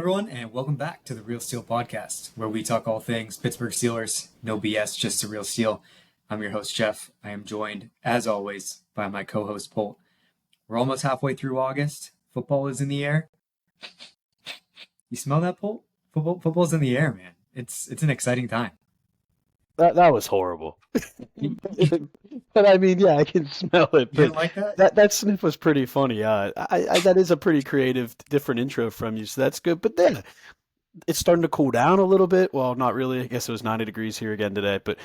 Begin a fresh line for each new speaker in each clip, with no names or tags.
everyone, and welcome back to the Real Steel Podcast, where we talk all things Pittsburgh Steelers. No BS, just the real steel. I'm your host, Jeff. I am joined, as always, by my co-host, Polt. We're almost halfway through August. Football is in the air. You smell that, Polt? Football's in the air, man. It's an exciting time.
That was horrible. But I mean, yeah, I can smell it.
You didn't
But
like that?
that sniff was pretty funny. That is a pretty creative, different intro from you, so that's good. But then it's starting to cool down a little bit. Well, not really. I guess it was 90 degrees here again today. But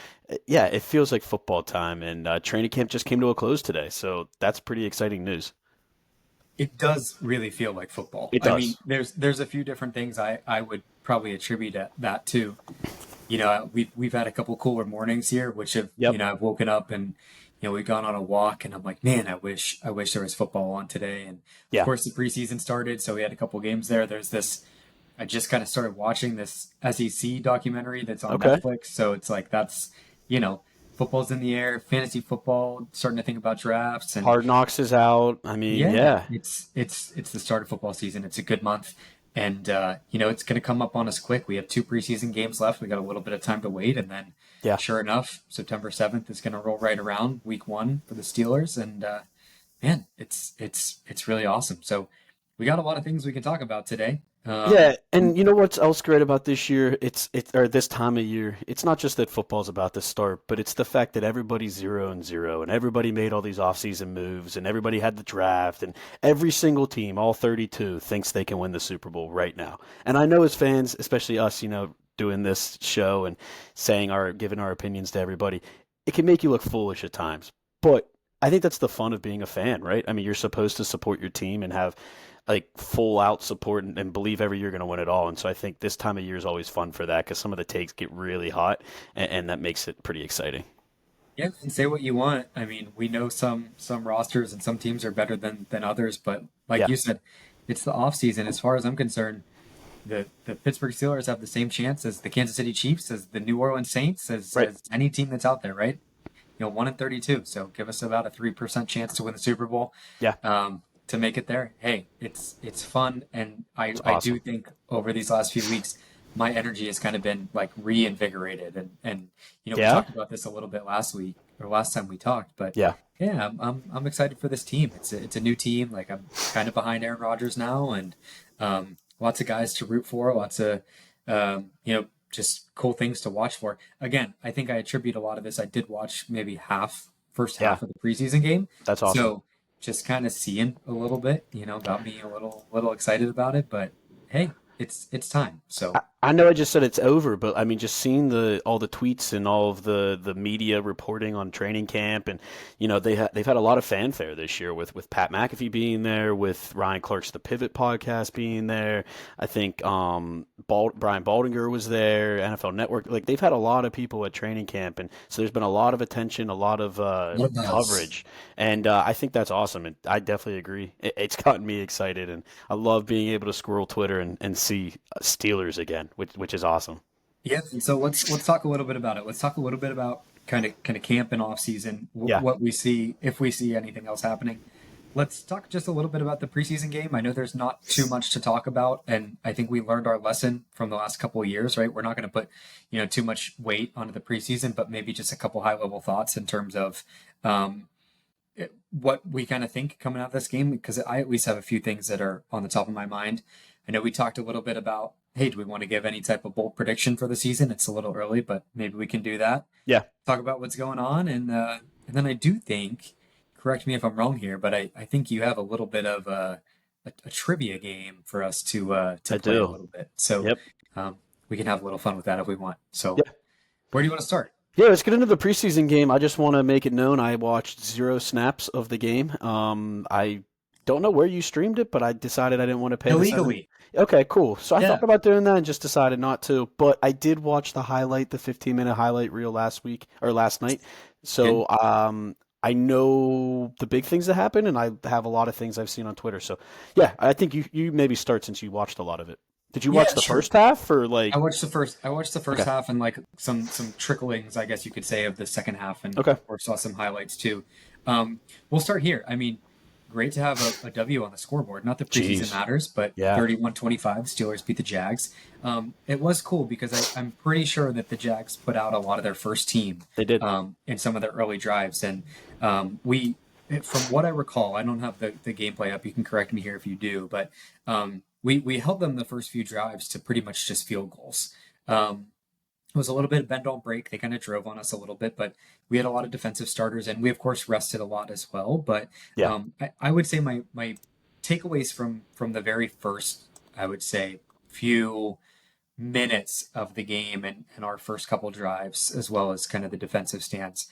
yeah, it feels like football time, and training camp just came to a close today. So that's pretty exciting news.
It does really feel like football.
It
I mean,
does.
there's a few different things I would probably attribute that to. We've had a couple cooler mornings here, which have
Yep.
I've woken up and we've gone on a walk, and I'm like, man, I wish there was football on today. And of
Yeah.
course, the preseason started, so we had a couple games there. There's this. I just kind of started watching this SEC documentary that's on
Okay.
Netflix, so it's like that's you know, football's in the air, fantasy football, starting to think about drafts, and
Hard Knocks is out. I mean,
yeah,
yeah.
it's the start of football season. It's a good month, and it's going to come up on us quick. We have two preseason games left. We got a little bit of time to wait, and then
Yeah.
sure enough, September 7th is going to roll right around, week one for the Steelers, and man, it's really awesome. So we got a lot of things we can talk about today.
Yeah, and you know what's else great about this year? It's or this time of year. It's not just that football's about to start, but it's the fact that everybody's 0-0, and everybody made all these offseason moves, and everybody had the draft, and every single team, all 32, thinks they can win the Super Bowl right now. And I know as fans, especially us, doing this show and giving our opinions to everybody, it can make you look foolish at times. But I think that's the fun of being a fan, right? I mean, you're supposed to support your team and have like full out support and believe every year going to win it all. And so I think this time of year is always fun for that because some of the takes get really hot and that makes it pretty exciting.
Yeah, and say what you want. I mean, we know some rosters and some teams are better than others, but like
Yeah,
you said, it's the off season. As far as I'm concerned, the Pittsburgh Steelers have the same chance as the Kansas City Chiefs, as the New Orleans Saints,
right.
as any team that's out there, right? 1 in 32. So give us about a 3% chance to win the Super Bowl,
Yeah,
to make it there. Hey, it's fun, and I
it's
I do
awesome.
think over these last few weeks, my energy has kind of been like reinvigorated, and we
Yeah,
talked about this a little bit last week or last time we talked, but
yeah.
yeah, I'm excited for this team. It's a new team. Like I'm kind of behind Aaron Rodgers now, and lots of guys to root for, lots of just cool things to watch for. Again, I think I attribute a lot of this. I did watch maybe first
Yeah,
half of the preseason game,
that's awesome.
so just kind of seeing a little bit, got me a little excited about it. But hey, it's time. So
I know I just said it's over, but I mean, just seeing all the tweets and all of the media reporting on training camp, and they've had a lot of fanfare this year with Pat McAfee being there, with Ryan Clark's The Pivot podcast being there. I think Brian Baldinger was there, NFL Network. Like they've had a lot of people at training camp, and so there's been a lot of attention, a lot of
what buzz?
coverage, and I think that's awesome. And I definitely agree. It's gotten me excited, and I love being able to scroll Twitter and see Steelers again, which is awesome.
Yeah. And so let's talk a little bit about it. Let's talk a little bit about kind of camp and off season,
Yeah.
what we see, if we see anything else happening. Let's talk just a little bit about the preseason game. I know there's not too much to talk about, and I think we learned our lesson from the last couple of years, right? We're not going to put, too much weight onto the preseason, but maybe just a couple high level thoughts in terms of what we kind of think coming out of this game, because I at least have a few things that are on the top of my mind. I know we talked a little bit about, hey, do we want to give any type of bold prediction for the season? It's a little early, but maybe we can do that.
Yeah.
Talk about what's going on, and then I do think, correct me if I'm wrong here, but I think you have a little bit of a trivia game for us to
I
play a
do.
little bit. So
Yep.
we can have a little fun with that if we want. So
Yeah.
where do you want to start?
Yeah, let's get into the preseason game. I just want to make it known I watched 0 snaps of the game. I don't know where you streamed it, but I decided I didn't want to pay the seven.
Illegally.
Okay, cool. So I
Yeah.
thought about doing that and just decided not to. But I did watch the 15-minute highlight reel last night.
And
So I know the big things that happen, and I have a lot of things I've seen on Twitter. So yeah, I think you maybe start since you watched a lot of it. Did you watch
yeah,
the
sure.
first half or like?
I watched the first
Okay,
half and like some tricklings, I guess you could say, of the second half, and
okay,
of course saw some highlights too. We'll start here. I mean, great to have a W on the scoreboard. Not that preseason
Jeez.
matters, but
Yeah,
31-25, Steelers beat the Jags. It was cool because I'm pretty sure that the Jags put out a lot of their first team
they did.
in some of their early drives. And we, from what I recall, I don't have the gameplay up. You can correct me here if you do, but we held them the first few drives to pretty much just field goals. It was a little bit of bend don't break. They kind of drove on us a little bit, but we had a lot of defensive starters, and we of course rested a lot as well. But
Yeah.
I would say my takeaways from the very first, I would say, few minutes of the game and our first couple drives, as well as kind of the defensive stance.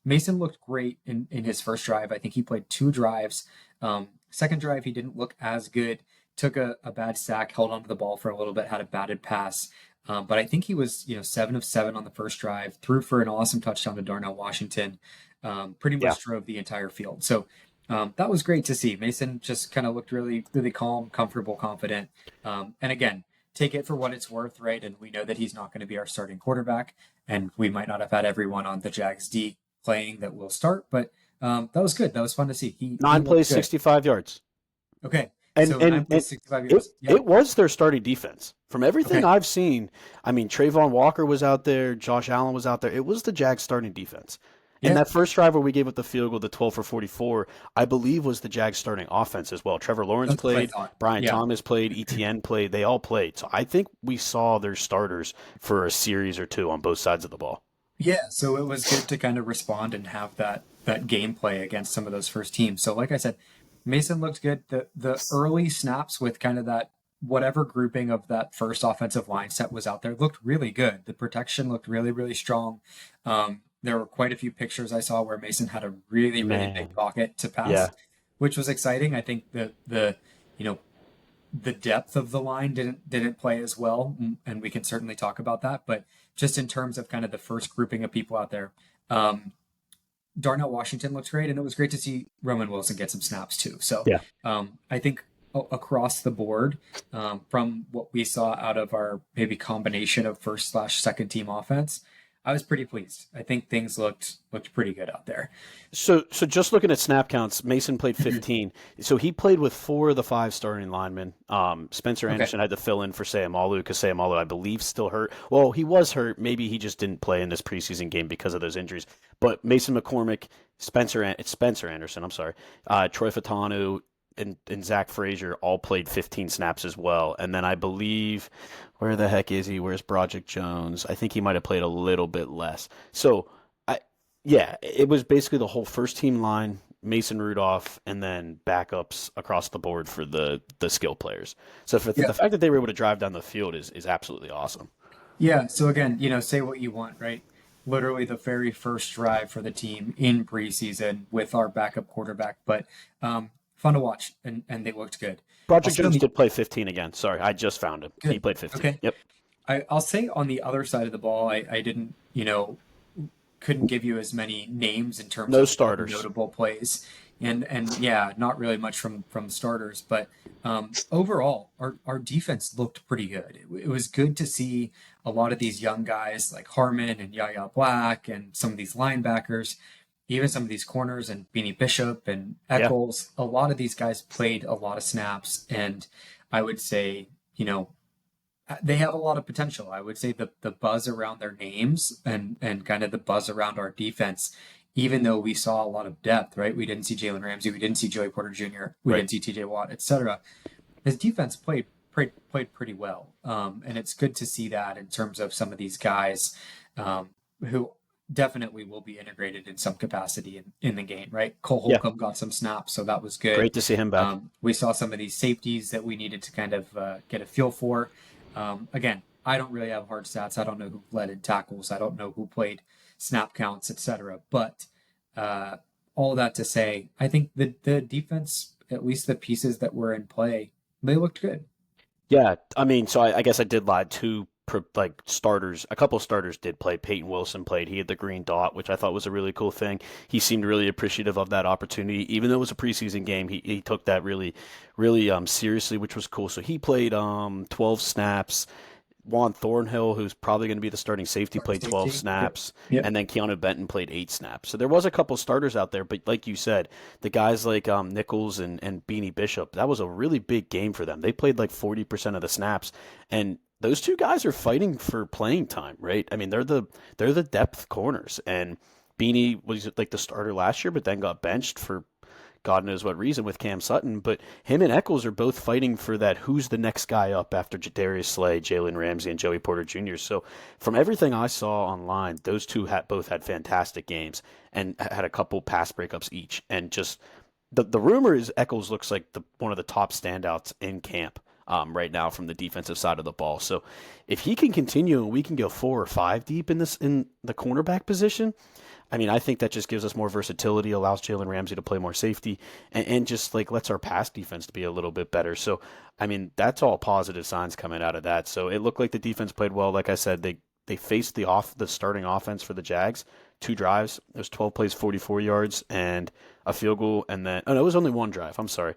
Mason looked great in his first drive. I think he played 2 drives. Second drive, he didn't look as good. Took a bad sack, held onto the ball for a little bit, had a batted pass. But I think he was, 7 of 7 on the first drive, threw for an awesome touchdown to Darnell Washington, pretty
Yeah.
much drove the entire field. So that was great to see. Mason just kind of looked really, really calm, comfortable, confident. And again, take it for what it's worth, right? And we know that he's not going to be our starting quarterback, and we might not have had everyone on the Jags D playing that will start, but that was good. That was fun to see. He
Nine
looked
plays,
good.
65 yards.
Okay,
And
so
and,
nine
and
plays, 65
it
yards. Yep.
it was their starting defense. From everything
Okay.
I've seen, I mean, Trayvon Walker was out there, Josh Allen was out there. It was the Jags starting defense. And
Yeah,
that first drive where we gave up the field goal, the 12 for 44, I believe was the Jags starting offense as well. Trevor Lawrence
that's what I
played,
thought.
Brian
Yeah.
Thomas played, ETN played. They all played. So I think we saw their starters for a series or two on both sides of the ball.
Yeah, so it was good to kind of respond and have that gameplay against some of those first teams. So like I said, Mason looked good. The early snaps with kind of that whatever grouping of that first offensive line set was out there looked really good. The protection looked really, really strong. There were quite a few pictures I saw where Mason had a really, really big
Man.
pocket to pass,
Yeah.
which was exciting. I think the you know the depth of the line didn't play as well, and we can certainly talk about that. But just in terms of kind of the first grouping of people out there, Darnell Washington looks great, and it was great to see Roman Wilson get some snaps too. So
Yeah.
I think across the board, from what we saw out of our maybe combination of first/second team offense, I was pretty pleased. I think things looked pretty good out there.
So just looking at snap counts, Mason played 15. So he played with 4 of the 5 starting linemen. Spencer
Okay.
Anderson had to fill in for Sayamalu because Sayamalu, I believe, still hurt. Well, he was hurt. Maybe he just didn't play in this preseason game because of those injuries. But Mason McCormick, it's Spencer Anderson, I'm sorry, Troy Fatanu, and Zach Frazier all played 15 snaps as well. And then I believe, where the heck is he? Where's Broderick Jones? I think he might have played a little bit less. So yeah, it was basically the whole first team line, Mason Rudolph, and then backups across the board for the skill players. So for
Yeah.
the fact that they were able to drive down the field is absolutely awesome.
Yeah. So again, say what you want, right? Literally the very first drive for the team in preseason with our backup quarterback, but fun to watch, and they looked good. I'll
Broderick
say on
Jones
the
did play 15 again. Sorry, I just found him. He
good.
played 15.
Okay.
Yep.
I'll say on the other side of the ball, I didn't, couldn't give you as many names in terms
No
of
starters.
notable plays, and yeah, not really much from starters. But overall, our defense looked pretty good. It was good to see a lot of these young guys like Harmon and Yaya Black, and some of these linebackers, even some of these corners and Beanie Bishop and
Yeah.
Eccles. A lot of these guys played a lot of snaps, and I would say, they have a lot of potential. I would say the buzz around their names and kind of the buzz around our defense, even though we saw a lot of depth, right? We didn't see Jalen Ramsey, we didn't see Joey Porter Jr., we
Right.
didn't see TJ Watt, etc. His defense played pretty well, and it's good to see that in terms of some of these guys who definitely will be integrated in some capacity in the game, right? Cole
Yeah.
Holcomb got some snaps, so that was good.
Great to see him back.
We saw some of these safeties that we needed to kind of get a feel for. Again, I don't really have hard stats. I don't know who led in tackles. I don't know who played snap counts, etc. But all that to say, I think the defense, at least the pieces that were in play, they looked good.
Yeah, I mean, so I guess I did lie. Starters, a couple of starters did play. Peyton Wilson played. He had the green dot, which I thought was a really cool thing. He seemed really appreciative of that opportunity, even though it was a preseason game. He took that really, really seriously, which was cool. So he played 12 snaps. Juan Thornhill, who's probably going to be the starting safety,
Starting
played 12
safety. Yep.
snaps,
Yep.
and then Keanu Benton played 8 snaps. So there was a couple starters out there, but like you said, the guys like Nichols and Beanie Bishop, that was a really big game for them. They played like 40% of the snaps, and those two guys are fighting for playing time, right? I mean, they're the depth corners, and Beanie was like the starter last year, but then got benched for God knows what reason with Cam Sutton, but him and Eccles are both fighting for that who's the next guy up after Darius Slay, Jalen Ramsey, and Joey Porter Jr. So from everything I saw online, those two both had fantastic games and had a couple pass breakups each. And just the rumor is Eccles looks like one of the top standouts in camp. Right now from the defensive side of the ball. So if he can continue and we can go 4 or 5 deep in the cornerback position, I mean, I think that just gives us more versatility, allows Jalen Ramsey to play more safety, and just like lets our pass defense to be a little bit better. So, I mean, that's all positive signs coming out of that. So it looked like the defense played well. Like I said, they faced the starting offense for the Jags, 2 drives. It was 12 plays, 44 yards, and a field goal. And then, it was only 1 drive. I'm sorry.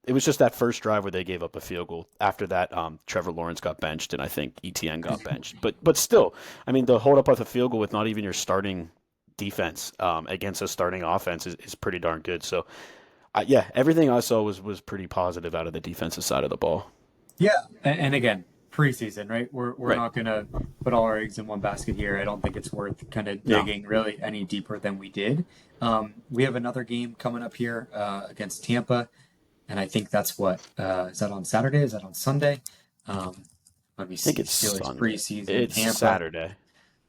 It was just that first drive where they gave up a field goal. After that, Trevor Lawrence got benched, and I think ETN got benched. But still, I mean, to hold up with a field goal with not even your starting defense against a starting offense is pretty darn good. So, yeah, everything I saw was pretty positive out of the defensive side of the ball.
Yeah, and again, preseason, right? We're
Right.
not gonna put all our eggs in one basket here. I don't think it's worth kind of
No.
digging really any deeper than we did. We have another game coming up here against Tampa, and I think that's what is that on Saturday? Is that on Sunday? Um, Let me
I think
see.
it's
Steelers
Sunday.
preseason
It's
Tampa.
Saturday.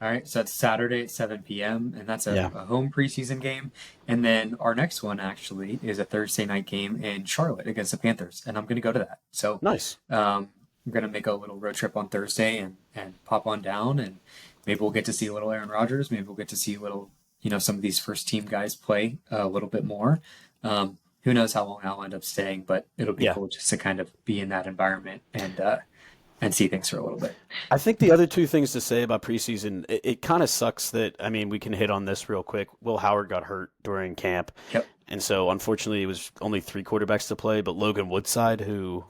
All right, so that's Saturday at 7 p.m. and that's
Yeah.
a home preseason game. And then our next one actually is a Thursday night game in Charlotte against the Panthers, and I'm going to go to that. So
Nice.
I'm going to make a little road trip on Thursday and pop on down, and maybe we'll get to see a little Aaron Rodgers. Maybe we'll get to see a little, some of these first team guys play a little bit more. Who knows how long I'll end up staying, but it'll be
Yeah.
cool just to kind of be in that environment and see things for a little bit.
I think the other two things to say about preseason, it kind of sucks that, I mean, we can hit on this real quick. Will Howard got hurt during camp.
Yep.
And so, unfortunately, it was only 3 quarterbacks to play, but Logan Woodside, who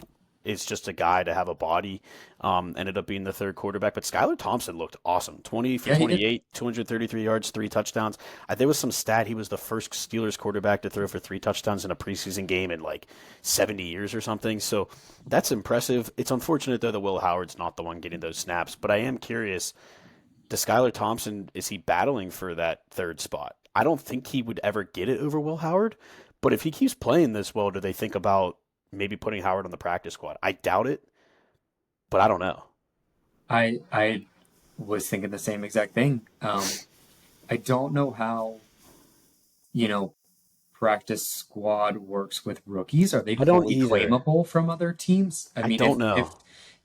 is just a guy to have a body, ended up being the 3rd quarterback. But Skylar Thompson looked awesome. 20 for
Yeah, he did.
28, 233 yards, 3 touchdowns. There was some stat he was the first Steelers quarterback to throw for 3 touchdowns in a preseason game in like 70 years or something. So that's impressive. It's unfortunate, though, that Will Howard's not the one getting those snaps. But I am curious, does Skylar Thompson, is he battling for that 3rd spot? I don't think he would ever get it over Will Howard. But if he keeps playing this well, do they think about maybe putting Howard on the practice squad? I doubt it, but I don't know.
I was thinking the same exact thing. I don't know how, you know, practice squad works with rookies. Are they
I don't
fully
either.
claimable from other teams? I
I
mean,
don't know.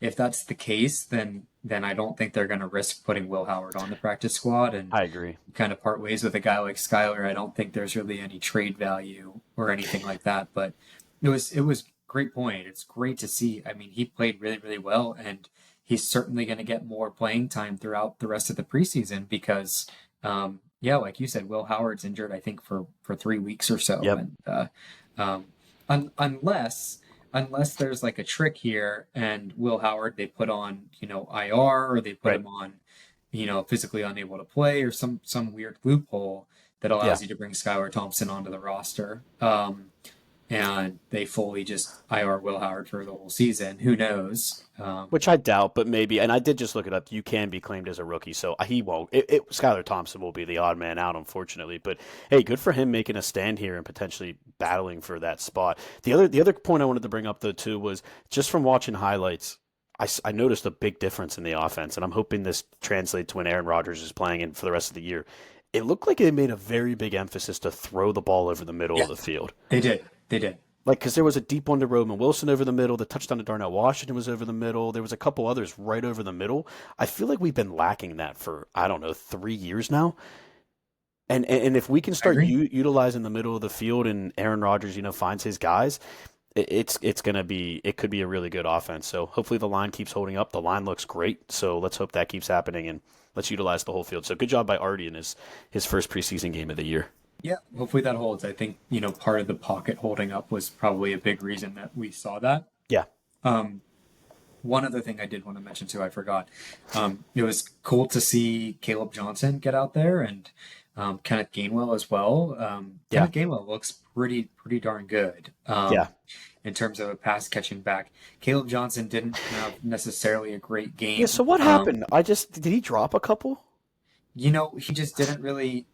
if that's the case, then I don't think they're going to risk putting Will Howard on the practice squad and
I agree.
kind of part ways with a guy like Skyler. I don't think there's really any trade value or anything like that. But it was great point. It's great to see. I mean, he played really really well, and he's certainly going to get more playing time throughout the rest of the preseason because, yeah, like you said, Will Howard's injured. I think for 3 weeks or so,
Yep.
and unless there's like a trick here and Will Howard they put on IR or they put
Right.
him on physically unable to play or some weird loophole that
Yeah.
allows you to bring Skylar Thompson onto the roster. And they fully just IR Will Howard for the whole season. Who knows?
Which I doubt, but maybe. And I did just look it up. You can be claimed as a rookie, so he won't. Skylar Thompson will be the odd man out, unfortunately. But hey, good for him making a stand here and potentially battling for that spot. The other point I wanted to bring up though too was just from watching highlights. I noticed a big difference in the offense, and I'm hoping this translates when Aaron Rodgers is playing in for the rest of the year. It looked like they made a very big emphasis to throw the ball over the middle
Yeah.
of the field.
They did. They did.
Like, because there was a deep one to Roman Wilson over the middle. The touchdown to Darnell Washington was over the middle. There was a couple others right over the middle. I feel like we've been lacking that for, I don't know, 3 years now. And if we can start
agree.
utilizing the middle of the field and Aaron Rodgers, finds his guys, it's gonna be, it could be a really good offense. So hopefully the line keeps holding up. The line looks great. So let's hope that keeps happening and let's utilize the whole field. So good job by Artie in his first preseason game of the year.
Yeah, hopefully that holds. I think, part of the pocket holding up was probably a big reason that we saw that.
Yeah.
Um, one other thing I did want to mention too, I forgot. It was cool to see Caleb Johnson get out there and Kenneth Gainwell as well.
Yeah,
Kenneth Gainwell looks pretty darn good
yeah,
in terms of a pass catching back. Caleb Johnson didn't have necessarily a great
yeah.
game.
So what happened? Did he drop a couple?
He just didn't really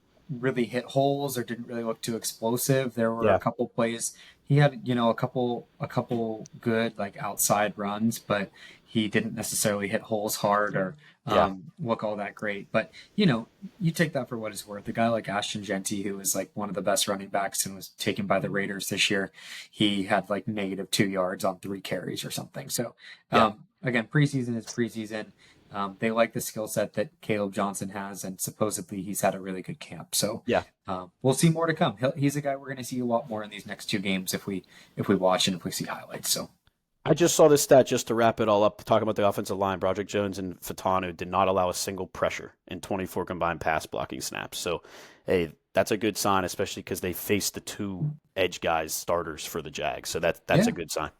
hit holes or didn't really look too explosive. There were a
Yeah,
couple plays he had, a couple good like outside runs, but he didn't necessarily hit holes hard or
yeah,
look all that great. But you take that for what it's worth. A guy like Ashton Genty, who is like one of the best running backs and was taken by the Raiders this year, he had like -2 yards on 3 carries or something. So
yeah,
again, preseason is preseason. They like the skill set that Caleb Johnson has, and supposedly he's had a really good camp. So
yeah.
we'll see more to come. He's a guy we're going to see a lot more in these next 2 games if we watch and if we see highlights. So
I just saw this stat just to wrap it all up, talking about the offensive line. Broderick Jones and Fatanu did not allow a single pressure in 24 combined pass blocking snaps. So, hey, that's a good sign, especially because they faced the two edge guys starters for the Jags. So that's
yeah,
a good sign.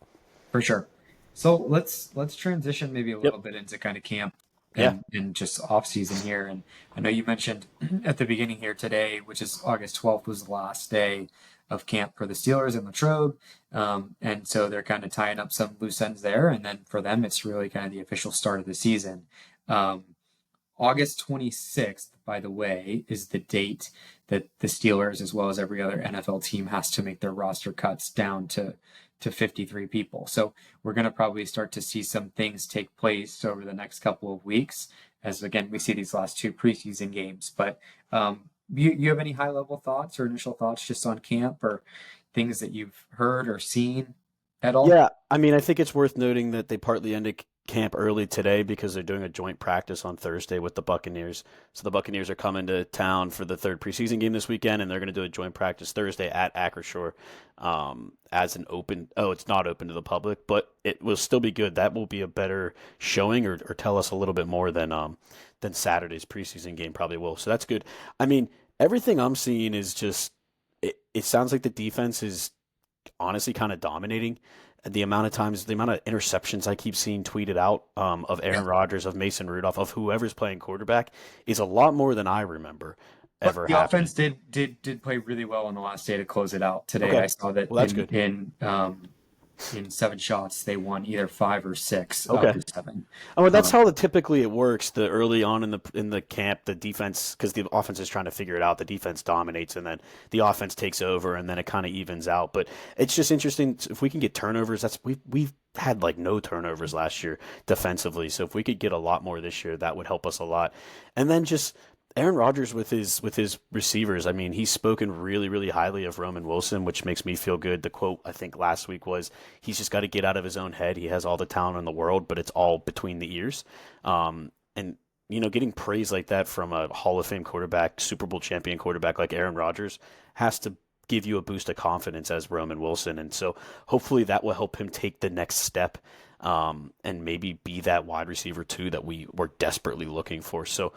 for sure. So let's transition maybe a
Yep.
little bit into kind of camp
Yeah.
and just off season here. And I know you mentioned at the beginning here today, which is August 12th, was the last day of camp for the Steelers and Latrobe. And so they're kind of tying up some loose ends there. And then for them, it's really kind of the official start of the season. Um, August 26th, by the way, is the date that the Steelers, as well as every other NFL team, has to make their roster cuts down to 53 people. So we're going to probably start to see some things take place over the next couple of weeks, as again we see these last 2 preseason games. But you have any high level thoughts or initial thoughts just on camp or things that you've heard or seen at all?
Yeah, I mean, I think it's worth noting that they partly ended camp early today because they're doing a joint practice on Thursday with the Buccaneers. So the Buccaneers are coming to town for the third preseason game this weekend, and they're going to do a joint practice Thursday at Acrisure as an open. Oh, it's not open to the public, but it will still be good. That will be a better showing, or tell us a little bit more than Saturday's preseason game probably will. So that's good. I mean, everything I'm seeing is just. It sounds like the defense is honestly kind of dominating. The amount of times, the amount of interceptions I keep seeing tweeted out of Aaron
Yeah.
Rodgers, of Mason Rudolph, of whoever's playing quarterback is a lot more than I remember
But
ever
the offense
happening.
did play really well on the last day to close it out today.
Okay,
I saw that
well that's good.
in 7 shots they won either 5 or 6 of
Okay.
the 7.
Oh, that's
Um,
how typically it works. The early on in the camp, the defense, because the offense is trying to figure it out, the defense dominates, and then the offense takes over, and then it kind of evens out. But it's just interesting if we can get turnovers. We've had like no turnovers last year defensively, so if we could get a lot more this year, that would help us a lot. And then just Aaron Rodgers with his receivers. I mean, he's spoken really, really highly of Roman Wilson, which makes me feel good. The quote I think last week was, "He's just got to get out of his own head. He has all the talent in the world, but it's all between the ears." And getting praise like that from a Hall of Fame quarterback, Super Bowl champion quarterback like Aaron Rodgers has to give you a boost of confidence as Roman Wilson. And so hopefully that will help him take the next step and maybe be that wide receiver too that we were desperately looking for. So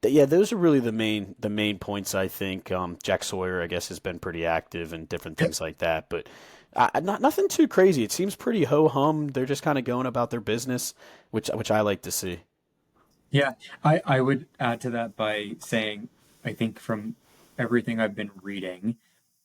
yeah, those are really the main points I think. Jack Sawyer, I guess, has been pretty active and different things like that, but not nothing too crazy. It seems pretty ho hum. They're just kind of going about their business, which I like to see.
yeah, I would add to that by saying I think from everything I've been reading,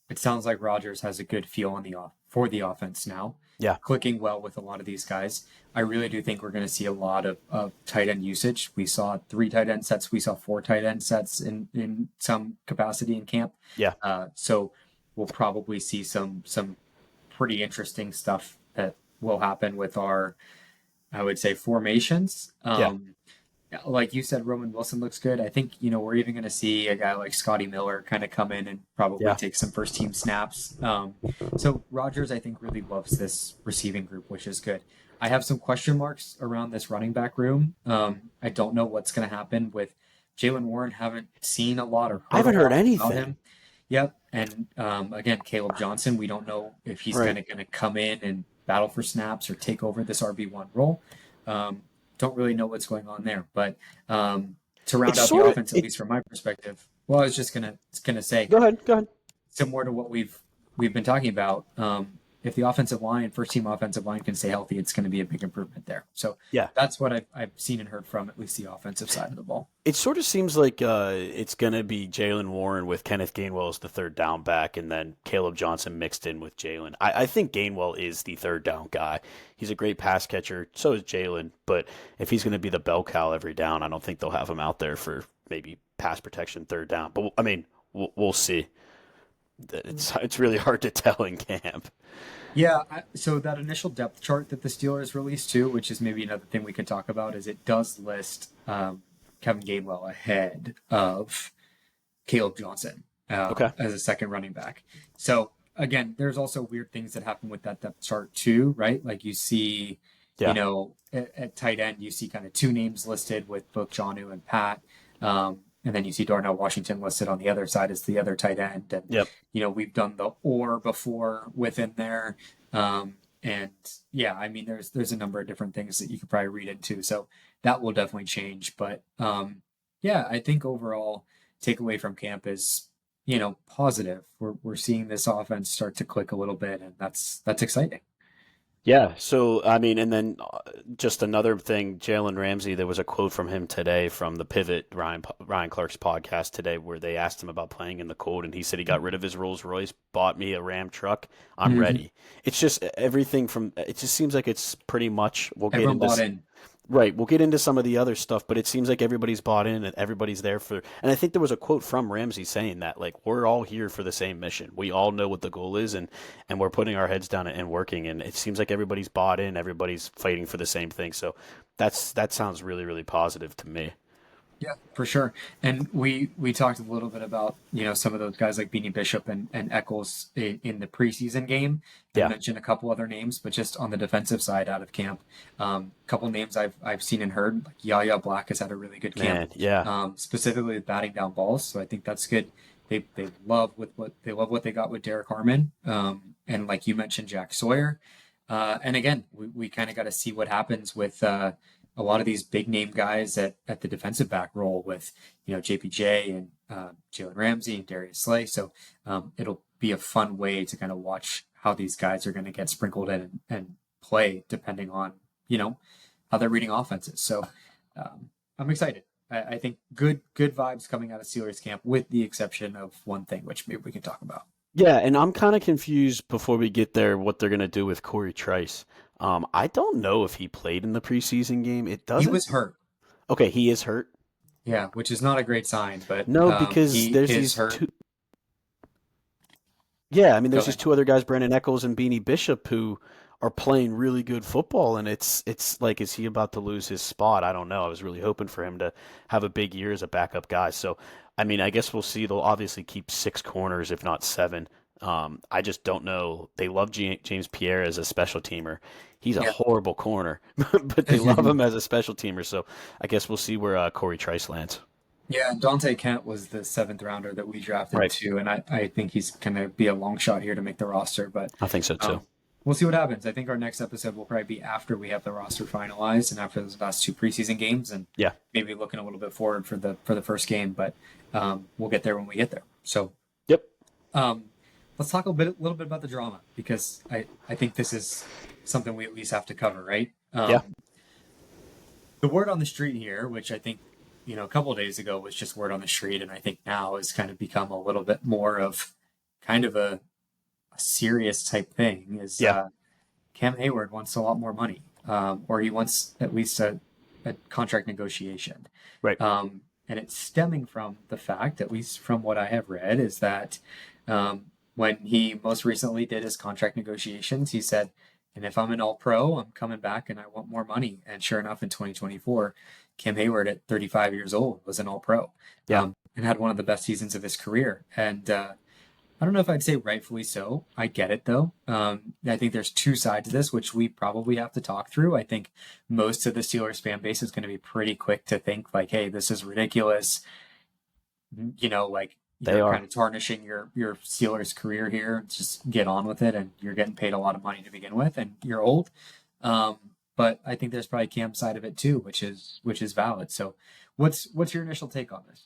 it sounds like Rodgers has a good feel on for the offense now,
Yeah,
clicking well with a lot of these guys. I really do think we're going to see a lot of tight end usage. We saw 3 tight end sets. We saw 4 tight end sets in some capacity in camp.
yeah,
So we'll probably see some pretty interesting stuff that will happen with our, I would say, formations.
yeah,
Like you said, Roman Wilson looks good. I think, we're even going to see a guy like Scotty Miller kind of come in and probably
yeah.
take some first team snaps. So Rodgers, I think, really loves this receiving group, which is good. I have some question marks around this running back room. I don't know what's going to happen with Jalen Warren. Haven't seen a lot or
I
heard a
haven't heard
lot about
anything.
him. Yep. And again, Caleb Johnson, we don't know if he's
Right.
kind of going to come in and battle for snaps or take over this RB1 role. Don't really know what's going on there. But to round
It's
out the
sort of
offense, at
it.
least from my perspective, well, I was just gonna say
Go ahead. Go ahead.
similar to what we've been talking about. if the offensive line, first team offensive line, can stay healthy, it's going to be a big improvement there. So
Yeah.
that's what I've seen and heard from at least the offensive side of the ball.
It sort of seems like it's going to be Jalen Warren with Kenneth Gainwell as the third down back, and then Caleb Johnson mixed in with Jalen. I think Gainwell is the third down guy. He's a great pass catcher. So is Jalen. But if he's going to be the bell cow every down, I don't think they'll have him out there for maybe pass protection third down. But I mean, we'll see. It's really hard to tell in camp.
Yeah, so that initial depth chart that the Steelers released too, which is maybe another thing we can talk about, is it does list Kevin Gainwell ahead of Caleb Johnson
Okay.
as a second running back. So again, there's also weird things that happen with that depth chart too, right? Like you see,
Yeah.
at tight end, you see kind of two names listed with both Jonnu and Pat. And then you see Darnell Washington listed on the other side as the other tight end. And,
Yep.
we've done the or before within there. And yeah, I mean, there's a number of different things that you could probably read into. So that will definitely change. But yeah, I think overall takeaway from camp is, positive. We're seeing this offense start to click a little bit, and that's exciting.
Yeah. So, I mean, and then just another thing, Jalen Ramsey, there was a quote from him today from the Pivot, Ryan Clark's podcast today, where they asked him about playing in the cold, and he said he got rid of his Rolls Royce, bought me a Ram truck. I'm
Mm-hmm.
ready. It's just everything from, it just seems like it's pretty much,
Everyone bought in.
right, we'll get into some of the other stuff, but it seems like everybody's bought in and everybody's there for. And I think there was a quote from Ramsey saying that, like, we're all here for the same mission. We all know what the goal is, and we're putting our heads down and working. And it seems like everybody's bought in, everybody's fighting for the same thing. So that sounds really, really positive to me.
Yeah, for sure. And we talked a little bit about, some of those guys like Beanie Bishop and Eccles in the preseason game. I
Yeah,
mentioned a couple other names, but just on the defensive side out of camp, a couple names I've seen and heard, like Yahya Black has had a really good camp,
man. Yeah,
specifically with batting down balls. So I think that's good. They love what they got with Derek Harmon, and like you mentioned, Jack Sawyer. And again, we kind of got to see what happens with a lot of these big name guys at the defensive back role with, JPJ and Jalen Ramsey and Darius Slay. So it'll be a fun way to kind of watch how these guys are going to get sprinkled in and play depending on, how they're reading offenses. So I'm excited. I think good vibes coming out of Steelers camp, with the exception of one thing, which maybe we can talk about.
yeah. And I'm kind of confused before we get there what they're gonna do with Corey Trice. I don't know if he played in the preseason game. It
He
doesn't.
was hurt.
Okay, he is hurt.
Yeah, which is not a great sign, but
No, because
he
there's
is
these
hurt.
two. Yeah, I mean,
Go
there's these
ahead.
two other guys, Brandon Eccles and Beanie Bishop, who are playing really good football, and it's like, is he about to lose his spot? I don't know. I was really hoping for him to have a big year as a backup guy. So, I mean, I guess we'll see. They'll obviously keep six corners, if not seven. I just don't know. They love James Pierre as a special teamer. He's a
Yeah.
horrible corner, but they love him as a special teamer. So, I guess we'll see where Corey Trice lands.
Yeah, Dante Kent was the seventh rounder that we drafted
Right.
too, and I think he's going to be a long shot here to make the roster. But
I think so too.
um, we'll see what happens. I think our next episode will probably be after we have the roster finalized and after those last two preseason games, and
Yeah.
maybe looking a little bit forward for the first game. But we'll get there when we get there. So
Yep.
um, let's talk a little bit about the drama, because I think this is something we at least have to cover, right?
Yeah.
The word on the street here, which I think, a couple of days ago was just word on the street, and I think now has kind of become a little bit more of kind of a serious type thing, is
Yeah.
Cam Hayward wants a lot more money, or he wants at least a contract negotiation.
Right.
And it's stemming from the fact, at least from what I have read, is that when he most recently did his contract negotiations, he said, and if I'm an all pro, I'm coming back and I want more money. And sure enough, in 2024, Cam Hayward at 35 years old was an all pro,
Yeah.
and had one of the best seasons of his career. And I don't know if I'd say rightfully so. I get it though. I think there's two sides to this, which we probably have to talk through. I think most of the Steelers fan base is going to be pretty quick to think like, hey, this is ridiculous. Like
They
you're
are.
kind of tarnishing your Steelers career here. Just get on with it, and you're getting paid a lot of money to begin with, and you're old. But I think there's probably Cam's side of it too, which is valid. So, what's your initial take on this?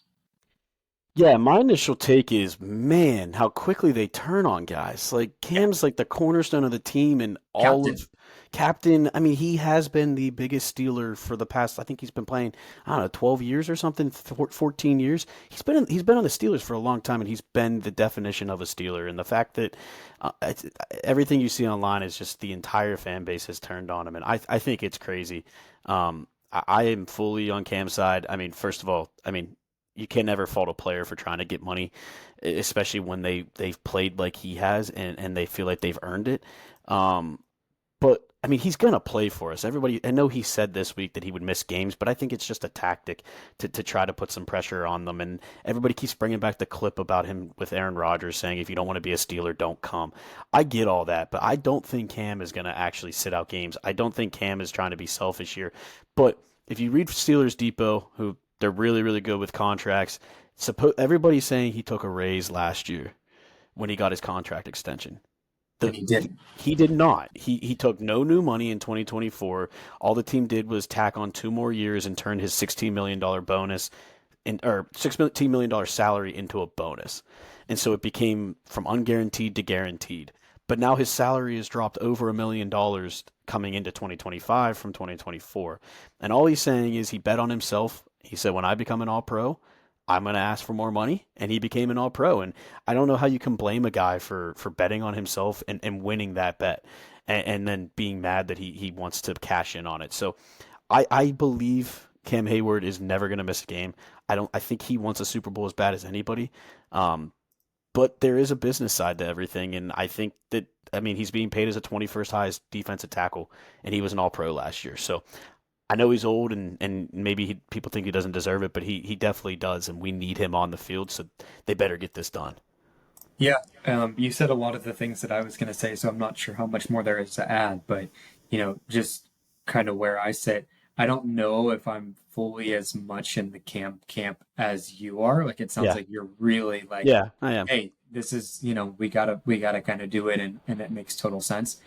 Yeah, my initial take is, man, how quickly they turn on guys. Like
Yeah,
Cam's like the cornerstone of the team and all
captain.
of captain. I mean, he has been the biggest Steeler for the past. I think he's been playing, I don't know, 12 years or something, 14 years. He's been on the Steelers for a long time, and he's been the definition of a Steeler. And the fact that everything you see online is just the entire fan base has turned on him, and I think it's crazy. I am fully on Cam's side. I mean, first of all, I mean, you can never fault a player for trying to get money, especially when they've played like he has and they feel like they've earned it. Um, but I mean, he's gonna play for us. Everybody, I know he said this week that he would miss games, but I think it's just a tactic to try to put some pressure on them. And everybody keeps bringing back the clip about him with Aaron Rodgers saying, "If you don't want to be a Steeler, don't come." I get all that, but I don't think Cam is gonna actually sit out games. I don't think Cam is trying to be selfish here. But if you read Steelers Depot, who they're really really good with contracts, everybody's saying he took a raise last year when he got his contract extension.
And
The
he didn't.
he did not. He took no new money in 2024. All the team did was tack on 2 more years and turn his $16 million bonus or $16 million salary into a bonus. And so it became from unguaranteed to guaranteed. But now his salary has dropped over $1 million coming into 2025 from 2024. And all he's saying is he bet on himself. He said, when I become an all pro, I'm going to ask for more money. And he became an all pro. And I don't know how you can blame a guy for betting on himself and winning that bet and then being mad that he wants to cash in on it. So I believe Cam Hayward is never going to miss a game. I think he wants a Super Bowl as bad as anybody. Um, but there is a business side to everything, and I think that I mean he's being paid as a 21st highest defensive tackle, and he was an All Pro last year. So I know he's old, and maybe people think he doesn't deserve it, but he definitely does, and we need him on the field. So they better get this done.
Yeah, you said a lot of the things that I was going to say, so I'm not sure how much more there is to add, but just kind of where I sit, I don't know if I'm fully as much in the camp as you are. Like it sounds
Yeah,
like you're really like,
yeah, I am.
hey, this is, we gotta kind of do it, and it makes total sense.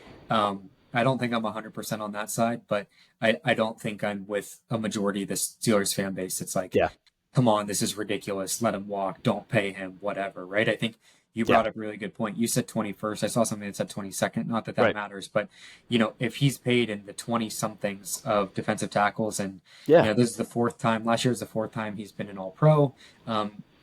I don't think I'm 100% on that side, but I don't think I'm with a majority of the Steelers fan base. It's like,
Yeah,
come on, this is ridiculous. Let him walk. Don't pay him. Whatever. Right. I think you
yeah,
brought up a really good point. You said 21st. I saw something that said 22nd. Not that that
right.
matters, but if he's paid in the 20 somethings of defensive tackles, and
Yeah,
this is the fourth time. Last year was the fourth time he's been an All Pro.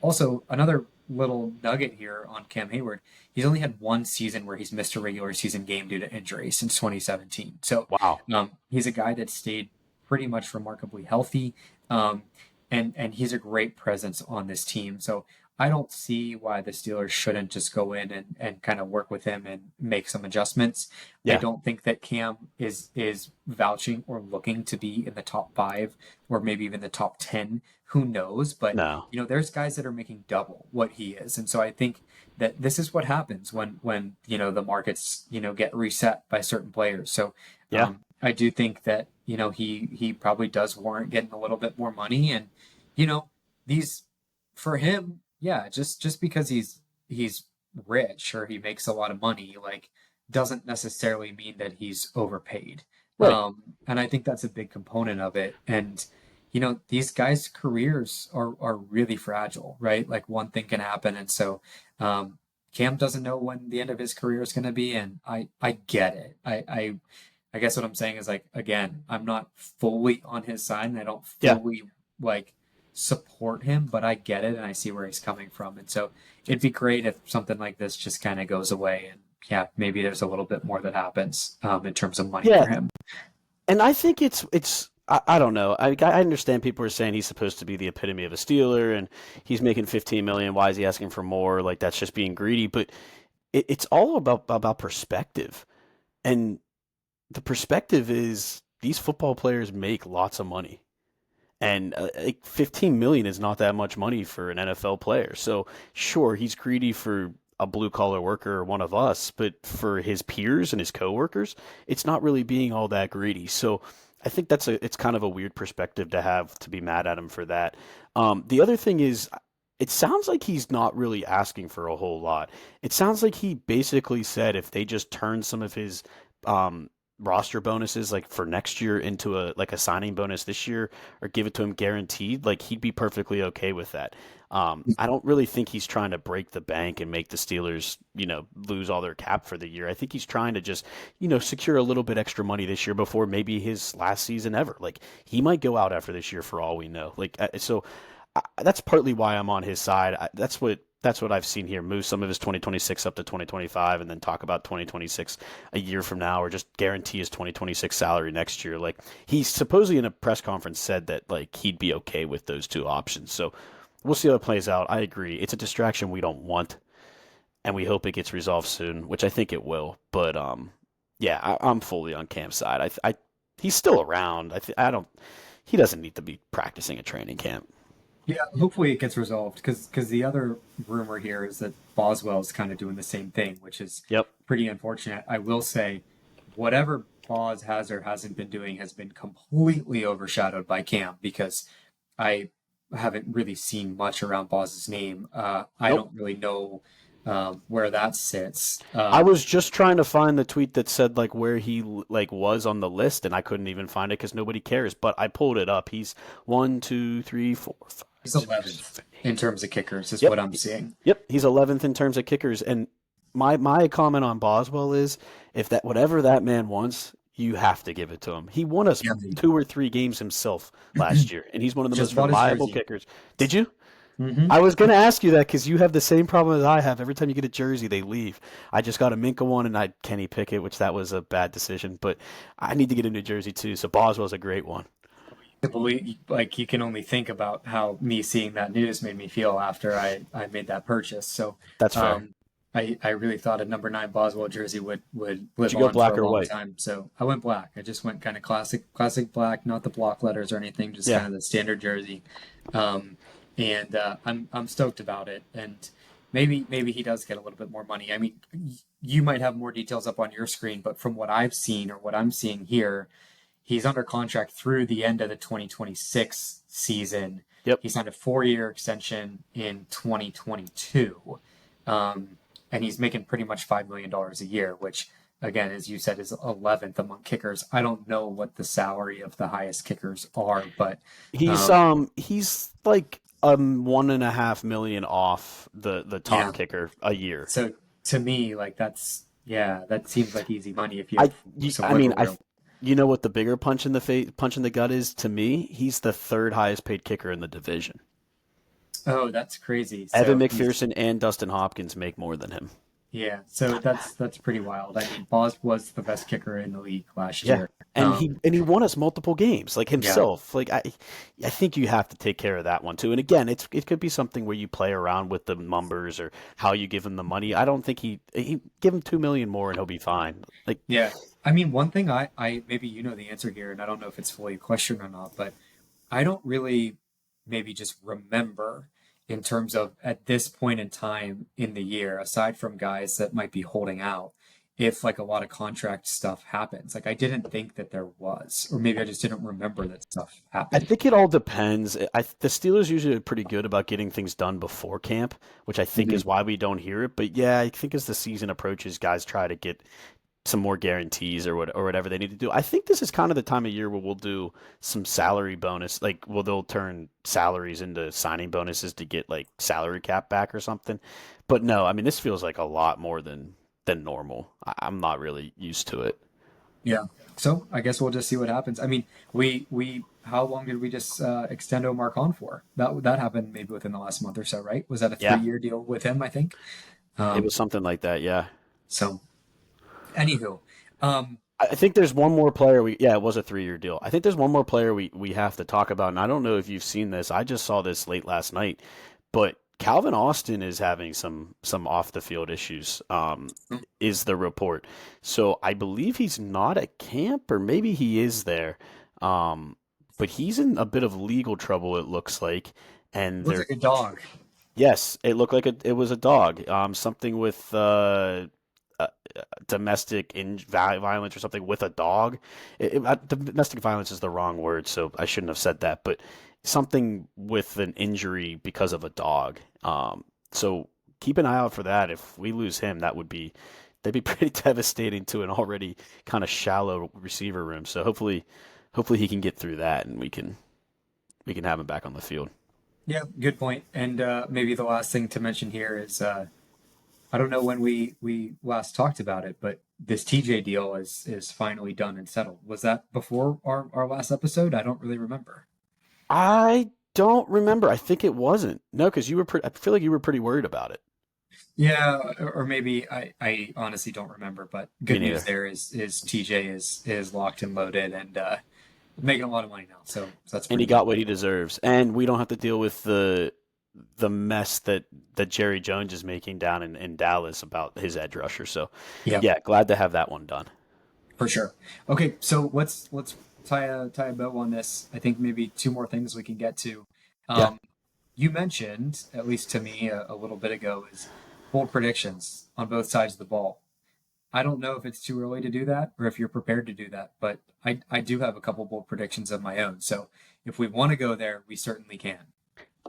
Also, another little nugget here on Cam Hayward. He's only had one season where he's missed a regular season game due to injury since 2017. So
wow.
he's a guy that stayed pretty much remarkably healthy. Um, and he's a great presence on this team. So I don't see why the Steelers shouldn't just go in and kind of work with him and make some adjustments. I
Yeah,
don't think that Cam is vouching or looking to be in the top five or maybe even the top 10. Who knows? But
no.
there's guys that are making double what he is. And so I think that this is what happens when the markets, get reset by certain players. So
Yeah,
I do think that he probably does warrant getting a little bit more money, and these for him, yeah, just because he's rich or he makes a lot of money, like doesn't necessarily mean that he's overpaid.
right.
And I think that's a big component of it. And these guys' careers are really fragile, right? Like one thing can happen, and so Cam doesn't know when the end of his career is going to be, and I get it. I guess what I'm saying is like again, I'm not fully on his side and I don't
Yeah.
fully like support him, but I get it and I see where he's coming from. And so it'd be great if something like this just kind of goes away and yeah, maybe there's a little bit more that happens in terms of money
Yeah,
for him.
and I think I don't know. I understand people are saying he's supposed to be the epitome of a Steeler, and he's making 15 million. Why is he asking for more? Like that's just being greedy. But it's all about perspective, and the perspective is these football players make lots of money, and like 15 million is not that much money for an NFL player. So sure, he's greedy for a blue collar worker or one of us, but for his peers and his coworkers, it's not really being all that greedy. So I think it's kind of a weird perspective to have to be mad at him for that. The other thing is, it sounds like he's not really asking for a whole lot. It sounds like he basically said if they just turn some of his roster bonuses like for next year into a signing bonus this year, or give it to him guaranteed, like he'd be perfectly okay with that. I don't really think he's trying to break the bank and make the Steelers, lose all their cap for the year. I think he's trying to just, secure a little bit extra money this year before maybe his last season ever. Like he might go out after this year for all we know. That's partly why I'm on his side. That's what I've seen here. Move some of his 2026 up to 2025, and then talk about 2026 a year from now, or just guarantee his 2026 salary next year. Like he supposedly in a press conference said that like he'd be okay with those two options. So we'll see how it plays out. I agree. It's a distraction we don't want, and we hope it gets resolved soon, which I think it will. But yeah, I'm fully on Cam's side. He's still around. I don't. He doesn't need to be practicing at training camp.
Yeah, hopefully it gets resolved because the other rumor here is that Boswell's kind of doing the same thing, which is
Yep.
pretty unfortunate. I will say, whatever Bos has or hasn't been doing has been completely overshadowed by Cam because I haven't really seen much around Bos's name. I
Nope.
don't really know where that sits.
I was just trying to find the tweet that said like where he like was on the list, and I couldn't even find it because nobody cares. But I pulled it up. He's one, two, three, four, five,
He's
six,
11th in terms of kickers, is
Yep.
what I'm seeing.
Yep. He's 11th in terms of kickers. And my comment on Boswell is if that whatever that man wants, you have to give it to him. He won us
Yeah,
2 or 3 games himself last year, and he's one of the
just
most
bought his
reliable
jersey.
kickers. Did you?
Hmm.
I was going to ask you that because you have the same problem as I have. Every time you get a jersey, they leave. I just got a Minka one, and I Kenny Pickett, which that was a bad decision. But I need to get a new jersey too. So Boswell's a great one.
To believe, like you can only think about how me seeing that news made me feel after I made that purchase. So
That's fair.
um, I really thought a number 9 Boswell jersey would
Did
live
you go
on for
black
a
or
long
white?
time. So I went black. I just went kind of classic black, not the block letters or anything, just
Yeah.
kind of the standard jersey. Um, and I'm stoked about it. And maybe he does get a little bit more money. I mean, you might have more details up on your screen, but from what I've seen or what I'm seeing here, he's under contract through the end of the 2026 season.
Yep.
He signed a 4-year extension in 2022. And he's making pretty much $5 million a year, which, again, as you said, is 11th among kickers. I don't know what the salary of the highest kickers are, but
He's
um,
he's like 1.5 million off the
yeah.
top kicker a year.
So to me, like yeah, that seems like easy money if you
I
have some
I mean
wiggle
I
room.
you know what the bigger punch in the gut is to me? He's the third highest paid kicker in the division.
Oh, that's crazy.
Evan
So he's
McPherson and Dustin Hopkins make more than him.
Yeah, so that's pretty wild. I mean, Boz was the best kicker in the league last
Yeah.
year.
And he won us multiple games, like
Yeah,
himself. Like I think you have to take care of that one too. And again, it could be something where you play around with the numbers or how you give him the money. I don't think he give him 2 million more and he'll be fine. Like
yeah. I mean, one thing I maybe you know the answer here, and I don't know if it's fully a question or not, but I don't really maybe just remember in terms of at this point in time in the year, aside from guys that might be holding out, if like a lot of contract stuff happens. Like I didn't think that there was, or maybe I just didn't remember that stuff
I
happened.
think it all depends. The Steelers usually are pretty good about getting things done before camp, which I think
Hmm.
is why we don't hear it. But yeah, I think as the season approaches, guys try to get some more guarantees or whatever they need to do. I think this is kind of the time of year where we'll do some salary bonus, like well they'll turn salaries into signing bonuses to get like salary cap back or something. But no, I mean this feels like a lot more than normal. I'm not really used to it.
Yeah. So I guess we'll just see what happens. I mean, we how long did we just extend Omar Khan for? That happened maybe within the last month or so, right? Was that a three
Yeah,
year deal with him? I think.
it
Um,
was something like that. Yeah.
so anywho, um,
I think there's one more player yeah, it was a 3-year deal. I think there's one more player we have to talk about, and I don't know if you've seen this. I just saw this late last night, but Calvin Austin is having some off the field issues, is the report. So I believe he's not at camp, or maybe he is there. Um, but he's in a bit of legal trouble, it looks like. And
looks
they're
like a dog.
yes, it looked like it was a dog. Something with uh, domestic violence or something with a dog. Domestic violence is the wrong word, so I shouldn't have said that. But something with an injury because of a dog. So keep an eye out for that. If we lose him, they'd be pretty devastating to an already kind of shallow receiver room. So hopefully he can get through that and we can have him back on the field.
Yeah, good point. And maybe the last thing to mention here is I don't know when we last talked about it, but this TJ deal is finally done and settled. Was that before our last episode? I don't really remember.
I don't remember. I think it wasn't. No, because I feel like you were pretty worried about it.
Yeah, or maybe I honestly don't remember. But
Me
good news
neither.
there is TJ is locked and loaded and making a lot of money now. So that's
And he
pretty good.
got what he deserves. And we don't have to deal with the mess that Jerry Jones is making down in Dallas about his edge rusher. So
Yeah,
yeah, glad to have that one done.
for sure. Okay, so let's tie a bow on this. I think maybe two more things we can get to.
Yeah.
Um, you mentioned, at least to me a little bit ago, is bold predictions on both sides of the ball. I don't know if it's too early to do that or if you're prepared to do that, but I do have a couple bold predictions of my own. So if we want to go there, we certainly can.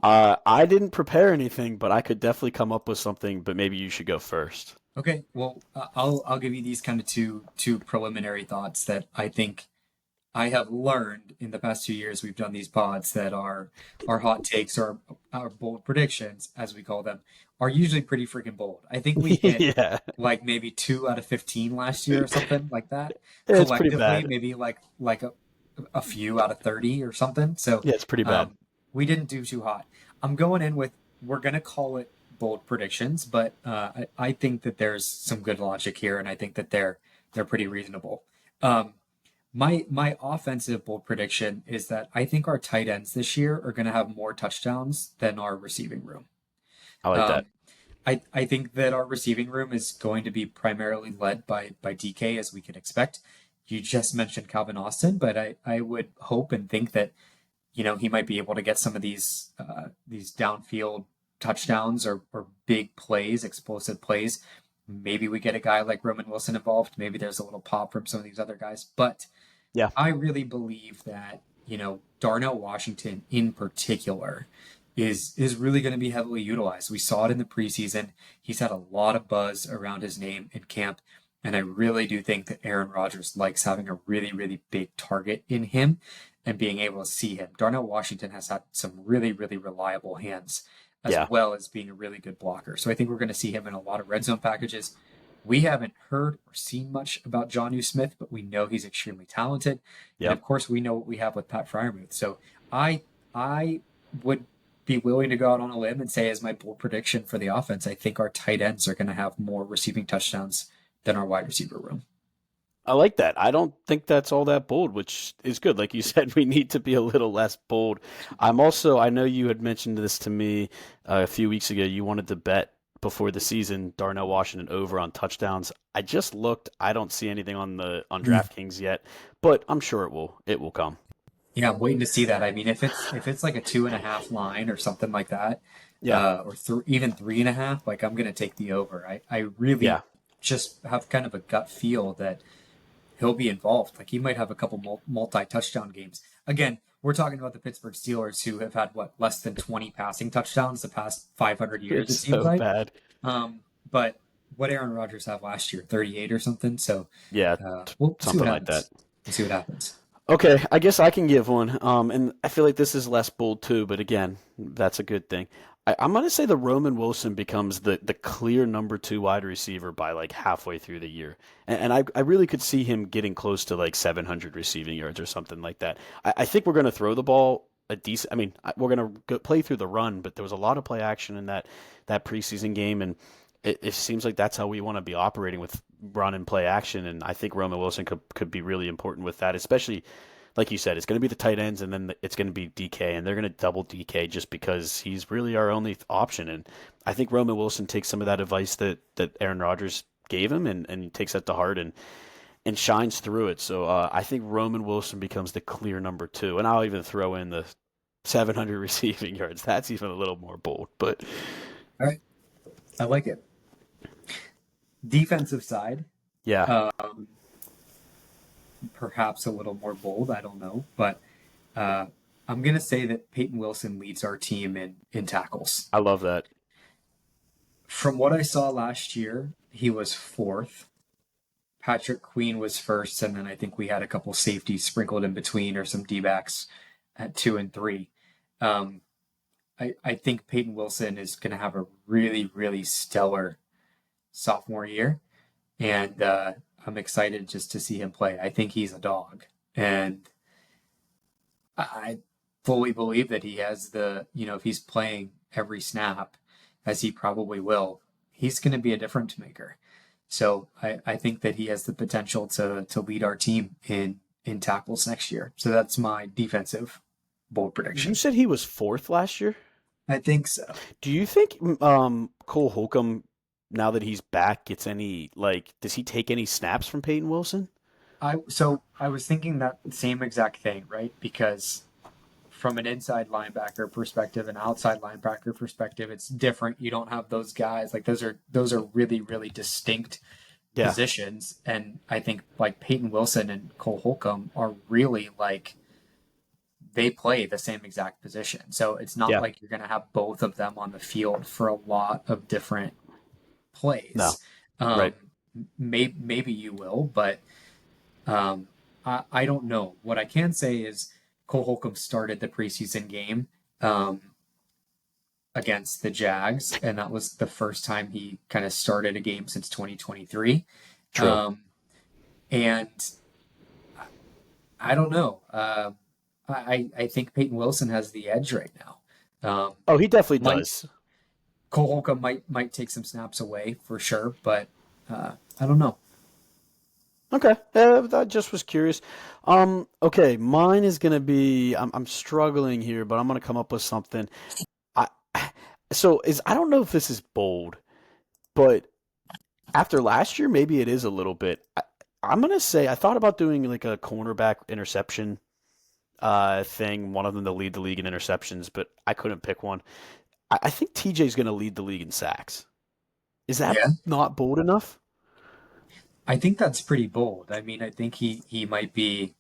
I didn't prepare anything, but I could definitely come up with something, but maybe you should go first.
Okay, well, I'll give you these kind of two preliminary thoughts that I think I have learned in the past 2 years we've done these pods that are our hot takes or our bold predictions, as we call them, are usually pretty freaking bold. I think we hit
Yeah.
like maybe 2 out of 15 last year or something like that.
It's pretty
Collectively,
bad.
maybe like a few out of 30 or something. So
Yeah, it's pretty bad.
we didn't do too hot. I'm going in with we're gonna call it bold predictions, but I think that there's some good logic here, and I think that they're pretty reasonable. Um, my offensive bold prediction is that I think our tight ends this year are going to have more touchdowns than our receiving room.
I like that.
Um, I think that our receiving room is going to be primarily led by DK as we can expect. You just mentioned Calvin Austin, but I would hope and think that he might be able to get some of these downfield touchdowns or big plays, explosive plays. Maybe we get a guy like Roman Wilson involved. Maybe there's a little pop from some of these other guys, but
Yeah.
I really believe that, Darnell Washington in particular is really going to be heavily utilized. We saw it in the preseason. He's had a lot of buzz around his name in camp. And I really do think that Aaron Rodgers likes having a really, really big target in him and being able to see him. Darnell Washington has had some really, really reliable hands as
Yeah.
well as being a really good blocker. So I think we're going to see him in a lot of red zone packages. We haven't heard or seen much about Jonnu Smith, but we know he's extremely talented. And of
Yep.
course, we know what we have with Pat Fryermuth. So I would be willing to go out on a limb and say, as my bold prediction for the offense, I think our tight ends are going to have more receiving touchdowns than our wide receiver room.
I like that. I don't think that's all that bold, which is good. Like you said, we need to be a little less bold. I know you had mentioned this to me a few weeks ago. You wanted to bet before the season Darnell Washington over on touchdowns. I just looked. I don't see anything on
Mm.
DraftKings yet, but I'm sure it will come.
Yeah, I'm waiting to see that. I mean, if it's like a 2.5 line or something like that,
Yeah.
or even 3.5, like I'm gonna take the over. I really
Yeah.
just have kind of a gut feel that he'll be involved. Like he might have a couple multi-touchdown games. Again, we're talking about the Pittsburgh Steelers who have had what less than 20 passing touchdowns the past 500
They're
years. It seems
so
like.
bad.
But what Aaron Rodgers have last year, 38 or something. So
Yeah,
we'll see what
something like that.
happens. We'll see what happens.
Okay, I guess I can give one. And I feel like this is less bold too, but again, that's a good thing. I'm going to say the Roman Wilson becomes the clear number two wide receiver by like halfway through the year. And I really could see him getting close to like 700 receiving yards or something like that. I think we're going to throw the ball a decent, I mean, we're going to play through the run, but there was a lot of play action in that preseason game. And it seems like that's how we want to be operating with run and play action. And I think Roman Wilson could be really important with that, especially like you said, it's going to be the tight ends and then it's going to be DK, and they're going to double DK just because he's really our only option. And I think Roman Wilson takes some of that advice that Aaron Rodgers gave him and takes that to heart and shines through it. So I think Roman Wilson becomes the clear number two. And I'll even throw in the 700 receiving yards. That's even a little more bold, but
All right, I like it. Defensive side,
yeah,
perhaps a little more bold. I don't know, but uh, I'm gonna say that Peyton Wilson leads our team in tackles.
I love that.
From what I saw last year, he was fourth. Patrick Queen was first, and then I think we had a couple safeties sprinkled in between or some D backs at two and three. Um, I think Peyton Wilson is going to have a really, really stellar sophomore year, and I'm excited just to see him play. I think he's a dog, and I fully believe that he has if he's playing every snap, as he probably will, he's going to be a difference maker. So I think that he has the potential to lead our team in tackles next year. So that's my defensive bold
You
prediction.
said he was fourth last year.
I think so.
Do you think Cole Holcomb, now that he's back, gets any does he take any snaps from Peyton Wilson?
I was thinking that same exact thing, right? Because from an inside linebacker perspective and outside linebacker perspective, it's different. You don't have those guys. Like those are really, really distinct
Yeah,
positions. And I think like Peyton Wilson and Cole Holcomb are really like they play the same exact position. So it's not
yeah,
like you're gonna have both of them on the field for a lot of different
no,
plays. Um,
right.
maybe you will, but I don't know. What I can say is Cole Holcomb started the preseason game um, against the Jags, and that was the first time he kind of started a game since 2023.
True.
Um, and I don't know. I think Peyton Wilson has the edge right now.
Oh, he definitely
Might
does.
Cole Holcomb might take some snaps away for sure, but I don't know.
Okay, I just was curious. Okay, mine is gonna be. I'm struggling here, but I'm gonna come up with something. I I don't know if this is bold, but after last year, maybe it is a little bit. I'm gonna say I thought about doing like a cornerback interception thing, one of them to lead the league in interceptions, but I couldn't pick one. I think TJ's gonna lead the league in sacks. Is that
Yeah,
not bold enough?
I think that's pretty bold. I mean, I think he might be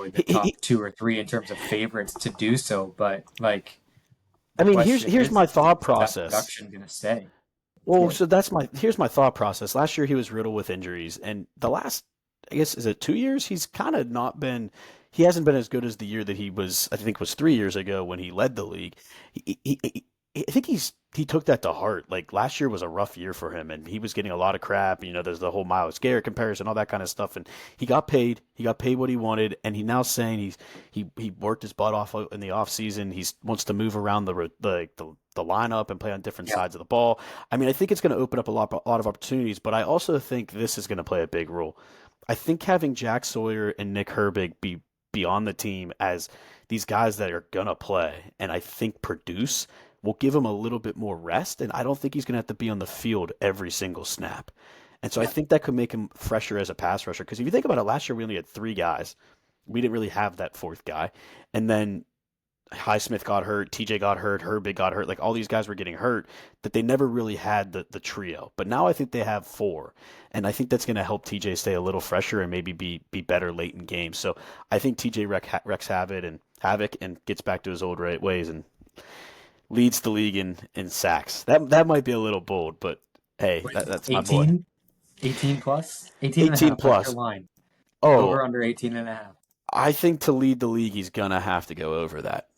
in the
He, he,
top two or three in terms of favorites to do so. But like
I
the
mean,
question
here's my thought
is that
process.
production going to stay?
Well,
Yeah,
so here's my thought process. Last year he was riddled with injuries, and the last, I guess, is it 2 years? He's kind of not been. He hasn't been as good as the year that he was. I think was 3 years ago when he led the league. I think he took that to heart. Like last year was a rough year for him, and he was getting a lot of crap. There's the whole Miles Garrett comparison, all that kind of stuff, and he got paid. He got paid what he wanted, and he now saying he worked his butt off in the off season. He wants to move around the lineup and play on different
yeah,
sides of the ball. I mean, I think it's going to open up a lot of opportunities, but I also think this is going to play a big role. I think having Jack Sawyer and Nick Herbig be on the team as these guys that are going to play and I think produce will give him a little bit more rest. And I don't think he's going to have to be on the field every single snap. And so I
yeah,
think that could make him fresher as a pass rusher. Because if you think about it, last year we only had three guys. We didn't really have that fourth guy. And then Highsmith got hurt, TJ got hurt, Herbig got hurt. Like all these guys were getting hurt that they never really had the trio. But now I think they have four. And I think that's going to help TJ stay a little fresher and maybe be better late in games. So I think TJ wrecks havoc and gets back to his old ways and leads the league in sacks. That might be a little bold, but hey,
what is it?
that's my boy.
18 plus, 18 and a
18
half. What's your
plus.
line?
Oh,
Over under 18 and a half.
I think to lead the league, he's gonna have to go over that.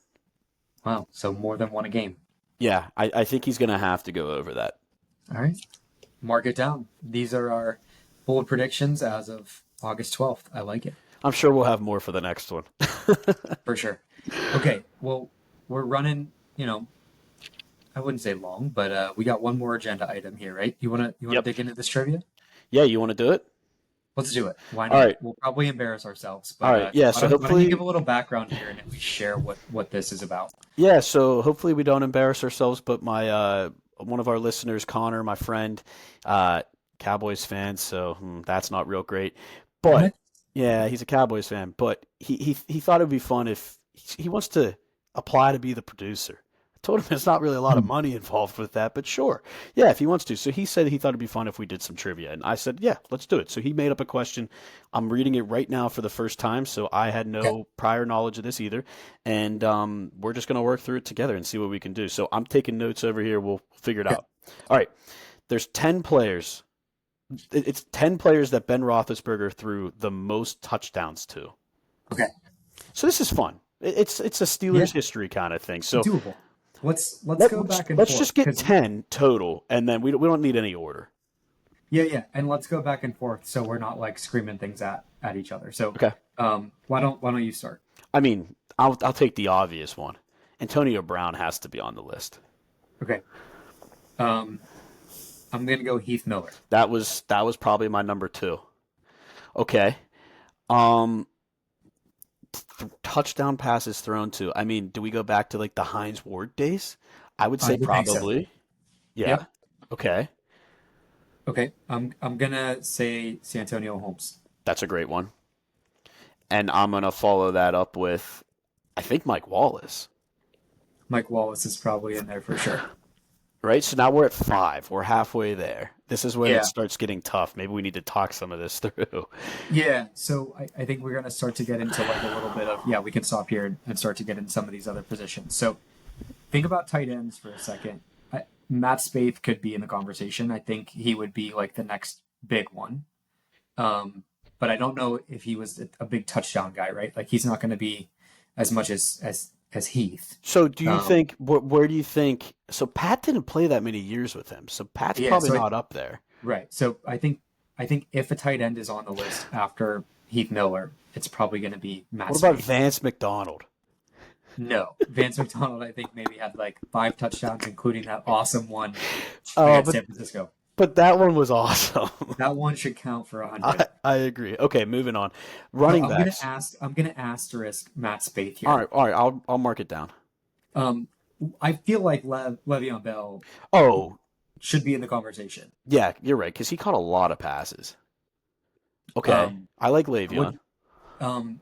Wow, so more than one a game.
Yeah, I think he's gonna have to go over that.
All right, mark it down. These are our bold predictions as of August 12th. I like it
I'm sure we'll have more for the next one.
for sure. Okay, well, we're running, I wouldn't say long, but we got one more agenda item here, right? You wanna
Yep.
dig into this trivia?
Yeah, you want to do it?
Let's do it. Why
All
not?
right.
We'll probably embarrass ourselves,
All
but
right. Yeah. So
why don't you
hopefully,
give a little background here and at least share what this is about?
yeah. So hopefully we don't embarrass ourselves. But my one of our listeners, Connor, my friend, uh, Cowboys fan. So that's not real great. But
What?
yeah, he's a Cowboys fan. But he thought it'd be fun if he wants to apply to be the producer. Told him there's not really a lot of money involved with that, but sure. Yeah, if he wants to. So he said he thought it'd be fun if we did some trivia. And I said, yeah, let's do it. So he made up a question. I'm reading it right now for the first time, so I had
Okay.
no prior knowledge of this either. And we're just going to work through it together and see what we can do. So I'm taking notes over here. We'll figure it
Okay.
out. All right. There's 10 players. It's 10 players that Ben Roethlisberger threw the most touchdowns to.
Okay.
So this is fun. It's a
Yeah.
Steelers history kind of thing. So
Doable. Let's
Let,
go back and
let's
forth
just get
because
10 total, and then we don't need any order.
yeah, and let's go back and forth so we're not like screaming things at each other. So,
Okay.
why don't you start?
I mean, I'll take the obvious one. Antonio Brown has to be on the list.
Okay. Um, I'm gonna go Heath Miller.
That was probably my number two. Okay. Um, touchdown passes thrown to. I mean, do we go back to like the Hines Ward days? I would
I
say
would think so.
probably. Yeah.
Yep.
Okay.
Okay. I'm gonna say Santonio Holmes.
That's a great one. And I'm gonna follow that up with, I think Mike Wallace.
Mike Wallace is probably in there for sure.
Right? So now we're at five. We're halfway there. This is when it
Yeah.
starts getting tough. Maybe we need to talk some of this through.
Yeah. So I think we're gonna start to get into like a little bit of yeah. We can stop here and start to get in some of these other positions. So think about tight ends for a second. Matt Spaeth could be in the conversation. I think he would be like the next big one. But I don't know if he was a big touchdown guy, right? Like he's not going to be as much as Heath.
So do you
Um,
think, where do you think, so Pat didn't play that many years with him. So Pat's
yeah.
probably
So
not up there.
right. So I think if a tight end is on the list after Heath Miller, it's probably going to be Matt
What about
Spaeth.
Vance McDonald?
No, Vance McDonald. I think maybe had like 5 touchdowns, including that awesome one
Oh,
against
but
San Francisco.
but that one was awesome.
That one should count for 100.
I agree. Okay, moving on.
So
Running backs.
I'm gonna asterisk Matt Spaeth
All
here.
right, all right. I'll mark it down.
Um, I feel like Le'Veon Bell
Oh,
should be in the conversation.
yeah, you're right, because he caught a lot of passes. Okay,
Um,
I like
would
Le'Veon.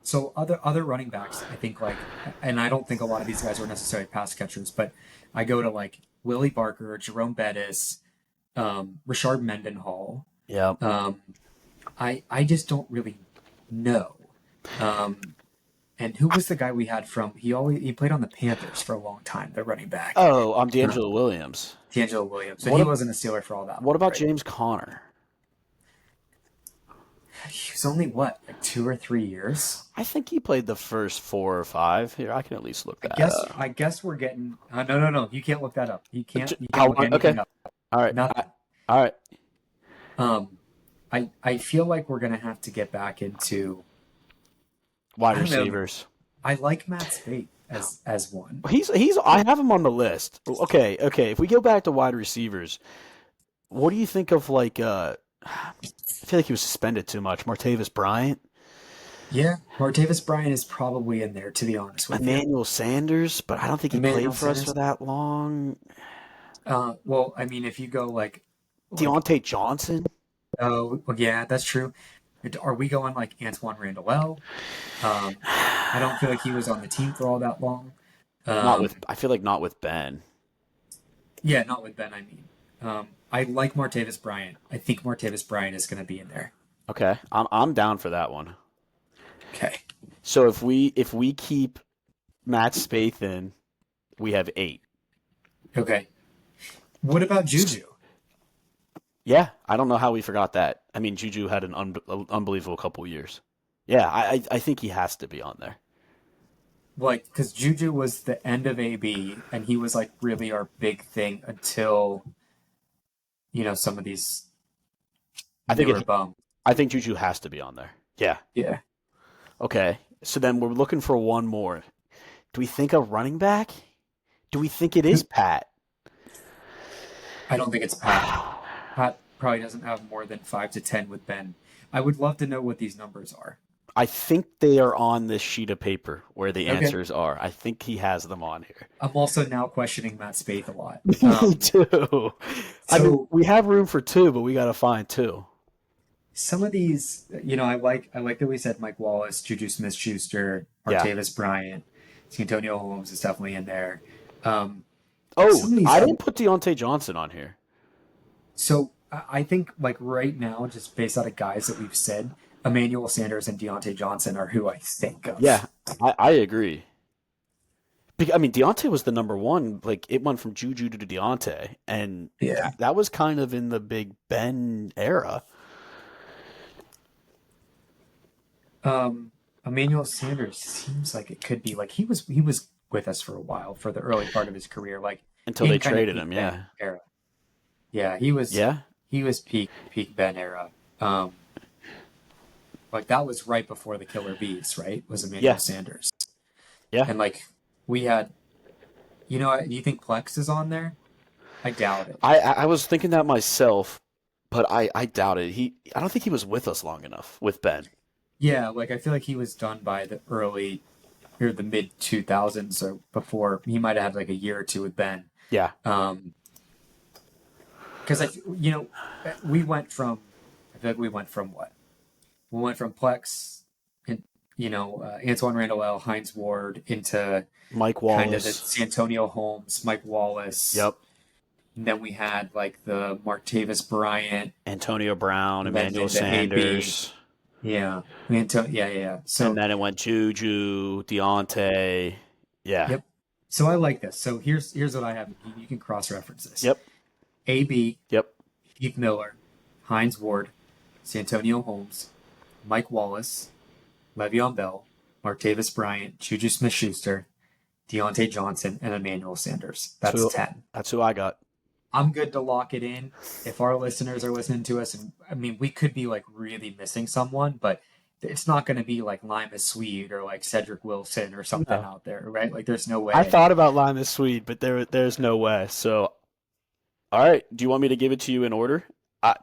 so other running backs, I think like, and I don't think a lot of these guys are necessarily pass catchers, but I go to like Willie Barker, Jerome Bettis, Rashard Mendenhall.
Yeah.
Um, I just don't really know. Um, and who was the guy we had from? He played on the Panthers for a long time. The running back,
Oh, I'm D'Angelo Williams.
D'Angelo Williams. So
What
he
ab-
wasn't a Steeler for all that
what
long,
about
right?
James Conner?
He was only what, like 2 or 3 years?
I think he played the first 4 or 5. Here, I can at least look
I
that
guess
up.
I guess we're getting no. You can't look that up. You can't
How
look
long? Okay.
anything up.
All right.
Nothing.
All right.
Um, I feel like we're gonna have to get back into
Wide
I don't know.
receivers.
I like Matt Spade as one.
He's. I have him on the list. Okay. Okay. If we go back to wide receivers, what do you think of like? I feel like he was suspended too much. Martavis Bryant,
Yeah, Martavis Bryant is probably in there to be honest with you.
Emmanuel Sanders, but I don't think he
Emmanuel
played for us for
Sanders.
that long.
Well, I mean, if you go like
Deontay Johnson,
oh well, yeah, that's true. Are we going like Antoine Randall? I don't feel like he was on the team for all that long.
not with.
Um,
I feel like not with Ben.
yeah, not with Ben. I mean, I like Martavis Bryant. I think Martavis Bryant is going to be in there.
Okay, I'm down for that one.
Okay.
So if we keep Matt Spaeth in, we have 8.
Okay. What about Juju?
Yeah, I don't know how we forgot that. I mean, Juju had an unbelievable couple years. Yeah, I think he has to be on there.
Like, because Juju was the end of AB, and he was like really our big thing until some of these
I think
newer
it.
bums.
I think Juju has to be on there. Yeah.
Yeah.
Okay. So then we're looking for one more. Do we think of running back? Do we think it is Pat?
I don't think it's Pat. Pat probably doesn't have more than 5 to 10 with Ben. I would love to know what these numbers are.
I think they are on this sheet of paper where the
Okay.
answers are. I think he has them on here.
I'm also now questioning Matt Spaeth a lot.
Me too. I mean,
So
we have room for 2, but we got to find 2.
some of these, I like that we said Mike Wallace, Juju Smith-Schuster,
Yeah.
Martavis Bryant, Antonio Holmes is definitely in there. Um,
Oh,
some of these
I
other.
didn't put Deontay Johnson on here.
So I think like right now, just based out of guys that we've said, Emmanuel Sanders and Deontay Johnson are who I think
Yeah,
of.
I agree. I mean, Deontay was the number one. Like, it went from Juju to Deontay, and
Yeah.
that was kind of in the Big Ben era.
Um, Emmanuel Sanders seems like it could be like he was with us for a while for the early part of his career, like
Until they
in kind of
traded
peak
him.
Ben
Yeah,
era. Yeah, he was peak Ben era. Like that was right before the Killer Bees, right? Was Emmanuel
yeah,
Sanders,
yeah.
and like we had, do you think Plex is on there? I doubt it.
I was thinking that myself, but I doubt it. I don't think he was with us long enough with Ben.
Yeah, like I feel like he was done by the early or the mid 2000s or before. He might have had like a year or two with Ben.
Yeah,
Um, because we went from, I feel like we went from what? We went from Plex and Antoine Randall L, Heinz Ward into
Mike
kind of the
Wallace.
Santonio Holmes, Mike Wallace.
Yep.
And then we had like the Martavis Bryant,
Antonio Brown,
and then
Emmanuel
into AB.
Sanders,
Yeah, yeah.
and
So
then it went Juju, Deontay. Yeah.
yep. So I like this. So here's what I have. You can cross reference this.
Yep.
AB,
Yep.
Heath Miller, Heinz Ward, Santonio Holmes, Mike Wallace, Le'Veon Bell, Martavis Bryant, Juju Smith-Schuster, Deontay Johnson, and Emmanuel Sanders. That's 10.
That's who I got.
I'm good to lock it in. If our listeners are listening to us, and I mean, we could be like really missing someone, but it's not going to be like Lima Swede or like Cedric Wilson or something
No.
out there, right? Like, there's no
I
way.
thought about Lima Swede, but there's no way. So, all right. Do you want me to give it to you in order?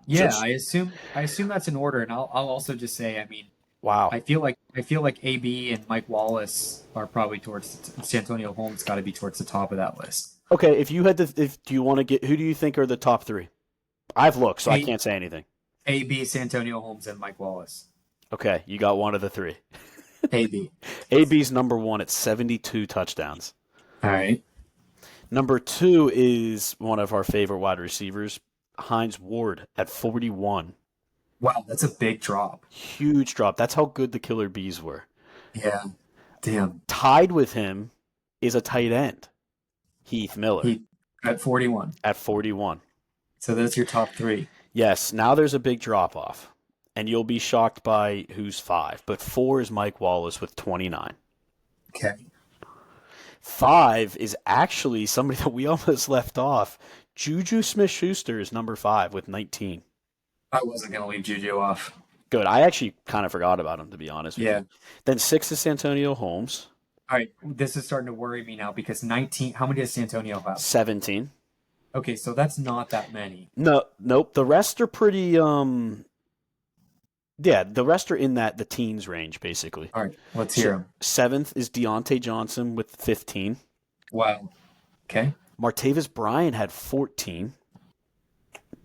Yeah, I assume that's in order, and I'll also just say, I mean,
Wow.
I feel like AB and Mike Wallace are probably towards Santonio Holmes. Got to be towards the top of that list.
Okay, if you had to, if do you want to get who do you think are the top three? I've looked, so I
A
can't say anything.
AB Santonio Holmes and Mike Wallace.
Okay, you got one of the three.
AB.
AB's number one at 72 touchdowns.
All right.
Number two is one of our favorite wide receivers, Heinz Ward, at 41.
Wow, that's a big drop.
Huge drop. That's how good the Killer Bees were.
Yeah. Damn.
Tied with him is a tight end, Heath Miller,
He at 41.
at 41.
So that's your top three.
Yes, now there's a big drop off, and you'll be shocked by who's five. But four is Mike Wallace with 29.
Okay.
Five is actually somebody that we almost left off. Juju Smith-Schuster is number five with 19.
I wasn't gonna leave Juju off.
Good. I actually kind of forgot about him, to be honest with
Yeah.
you. Then six is Santonio Holmes,
All right. This is starting to worry me now because 19. How many does Santonio have?
17.
Okay, so that's not that many.
No, nope. The rest are pretty. Yeah, the rest are in the teens range, basically.
All right, let's hear him.
Seventh is Deontay Johnson with 15.
Wow. Okay.
Martavis Bryant had 14.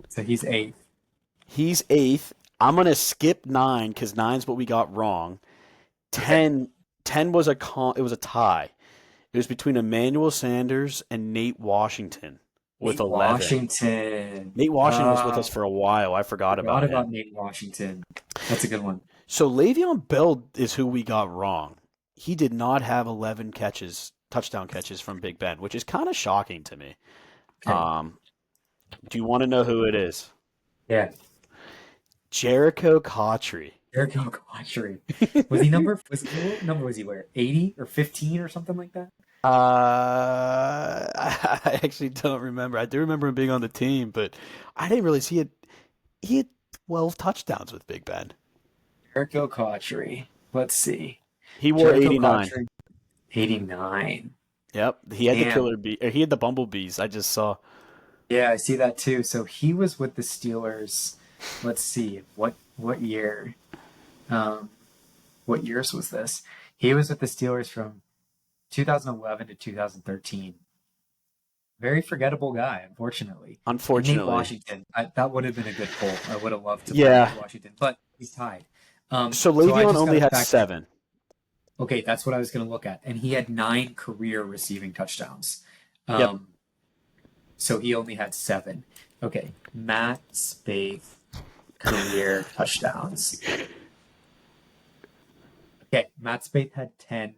So he's eighth.
He's eighth. I'm gonna skip 9 because 9's what we got wrong. 10 was it was a tie. It was between Emmanuel Sanders and Nate Washington with 11.
Washington.
Nate Washington was with us for a while. I forgot about him.
Nate Washington. That's a good one.
So Le'Veon Bell is who we got wrong. He did not have 11 touchdown catches from Big Ben, which is kind of shocking to me.
Okay.
Do you want to know who it is?
Yeah.
Jericho Cotchery.
Jericho Cotchery. What number was he wearing? 80 or 15 or something like that?
I actually don't remember. I do remember him being on the team, but I didn't really see it. He had 12 touchdowns with Big Ben.
Jericho Cotchery. Let's see.
He wore
Jericho
89.
Cotchery, 89.
Yep, he had the
Damn.
killer bee. Or he had the bumblebees. I just saw.
Yeah, I see that too. So he was with the Steelers. Let's see. What year? What years was this? He was with the Steelers from 2011 to 2013. Very forgettable guy, unfortunately.
Unfortunately,
Nate Washington. That would have been a good poll. I would have loved to
Yeah.
play Nate Washington, but he's tied.
so
I
Le'Veon
just
only
gotta
had
fact-
7.
Okay, that's what I was going to look at, and he had 9 career receiving touchdowns.
Yep.
So he only had 7. Okay, Matt Spaeth career touchdowns. Okay, Matt Spaeth had 10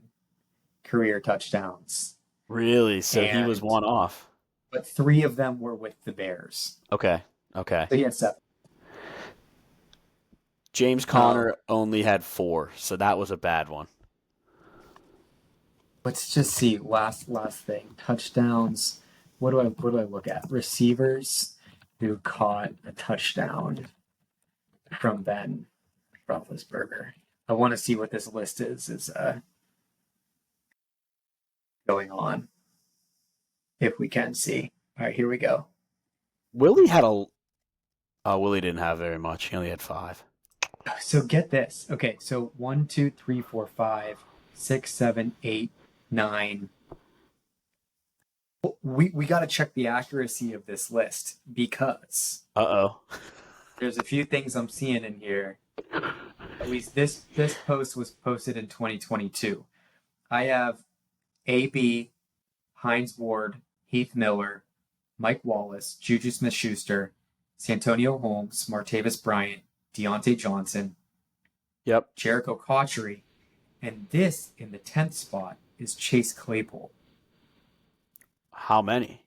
career touchdowns,
Really? So he was
and
one off.
but 3 of them were with the Bears.
Okay. Okay.
So he had 7.
James
Um,
Conner only had 4, so that was a bad one.
let's just see. Last thing. Touchdowns. What do I look at? Receivers who caught a touchdown from Ben Roethlisberger. I want to see what this list is going on. If we can see. All right, here we go.
Willie had a. Willie didn't have very much. He only had 5.
So get this. Okay, so 1, 2, 3, 4, 5, 6, 7, 8, 9. We got to check the accuracy of this list because
Uh-oh.
there's a few things I'm seeing in here. At least this post was posted in 2022. I have AB, Hines Ward, Heath Miller, Mike Wallace, Juju Smith-Schuster, Santonio Holmes, Martavis Bryant, Deontay Johnson,
Yep.
Jericho Cotchery, and this in the 10th spot is Chase Claypool.
How many?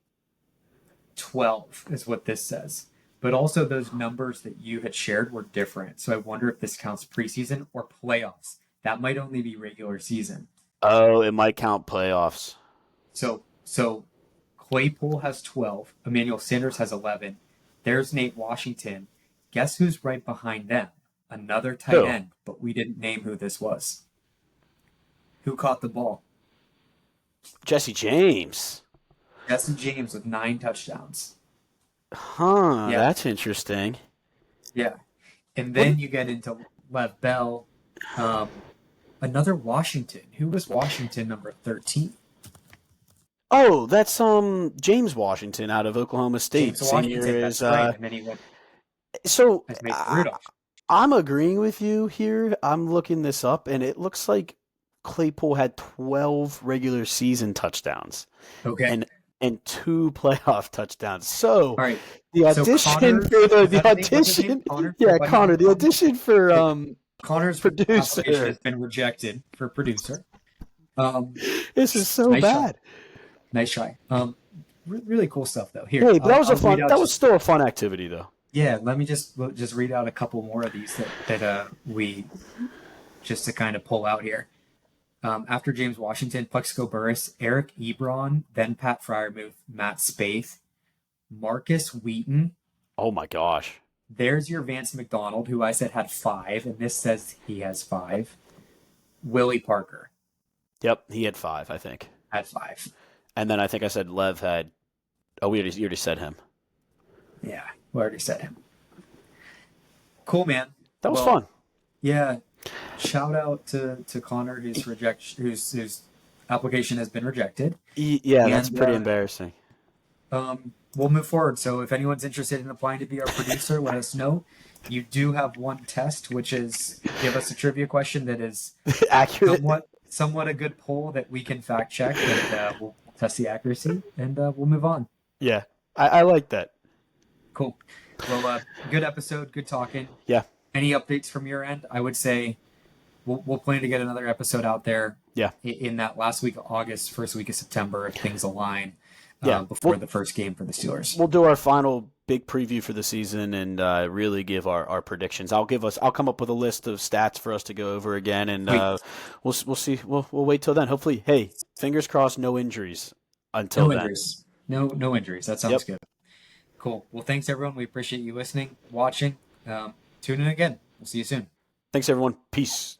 12 is what this says. But also those numbers that you had shared were different. So I wonder if this counts preseason or playoffs. That might only be regular season.
Oh, it might count playoffs.
So Claypool has 12. Emmanuel Sanders has 11. There's Nate Washington. Guess who's right behind them? Another tight end, but we didn't name who this was. Who caught the ball?
Jesse James.
Jesse James with 9 touchdowns.
Huh,
Yeah.
that's interesting.
Yeah. And then you get into Lev Bell. Another Washington. Who was Washington number 13?
Oh, that's James Washington out of Oklahoma State.
James Washington.
Senior
That's
is
right. And then he went
so
as Mason Rudolph.
I'm agreeing with you here. I'm looking this up, and it looks like Claypool had 12 regular season touchdowns.
Okay.
And 2 playoff touchdowns. So
All right.
the audition Connor. The audition for
Connor's
producer
application has been rejected for producer.
This is so
nice
bad.
Try. Nice try. Really cool stuff though. Here,
hey, but that was that was still a fun activity though.
Yeah, let me just read out a couple more of these that we just to kind of pull out here. After James Washington, Plexico Burris, Eric Ebron, then Pat Fryermuth, Matt Spaeth, Marcus Wheaton.
Oh my gosh.
There's your Vance McDonald, who I said had 5, and this says he has 5. Willie Parker.
Yep, he had 5, I think.
Had 5.
And then I think I said Lev had. Oh, you already said him.
Yeah, we already said him. Cool, man.
That was fun.
Yeah. Shout out to Connor, whose application has been rejected.
Yeah, that's pretty embarrassing.
We'll move forward. So if anyone's interested in applying to be our producer, let us know. You do have one test, which is give us a trivia question that is
accurate,
somewhat a good poll that we can fact check, and we'll test the accuracy, and we'll move on.
Yeah, I like that.
Cool. Well, good episode, good talking.
Yeah.
Any updates from your end? I would say we'll plan to get another episode out there.
Yeah.
In that last week of August, first week of September, if things align.
Yeah.
Before the first game for the Steelers.
We'll do our final big preview for the season and really give our predictions. I'll come up with a list of stats for us to go over again, and we'll see. We'll wait till then. Hopefully, hey, fingers crossed, no injuries until then.
Injuries. No injuries. That sounds good. Cool. Well, thanks everyone. We appreciate you listening, watching. Tune in again. We'll see you soon.
Thanks everyone. Peace.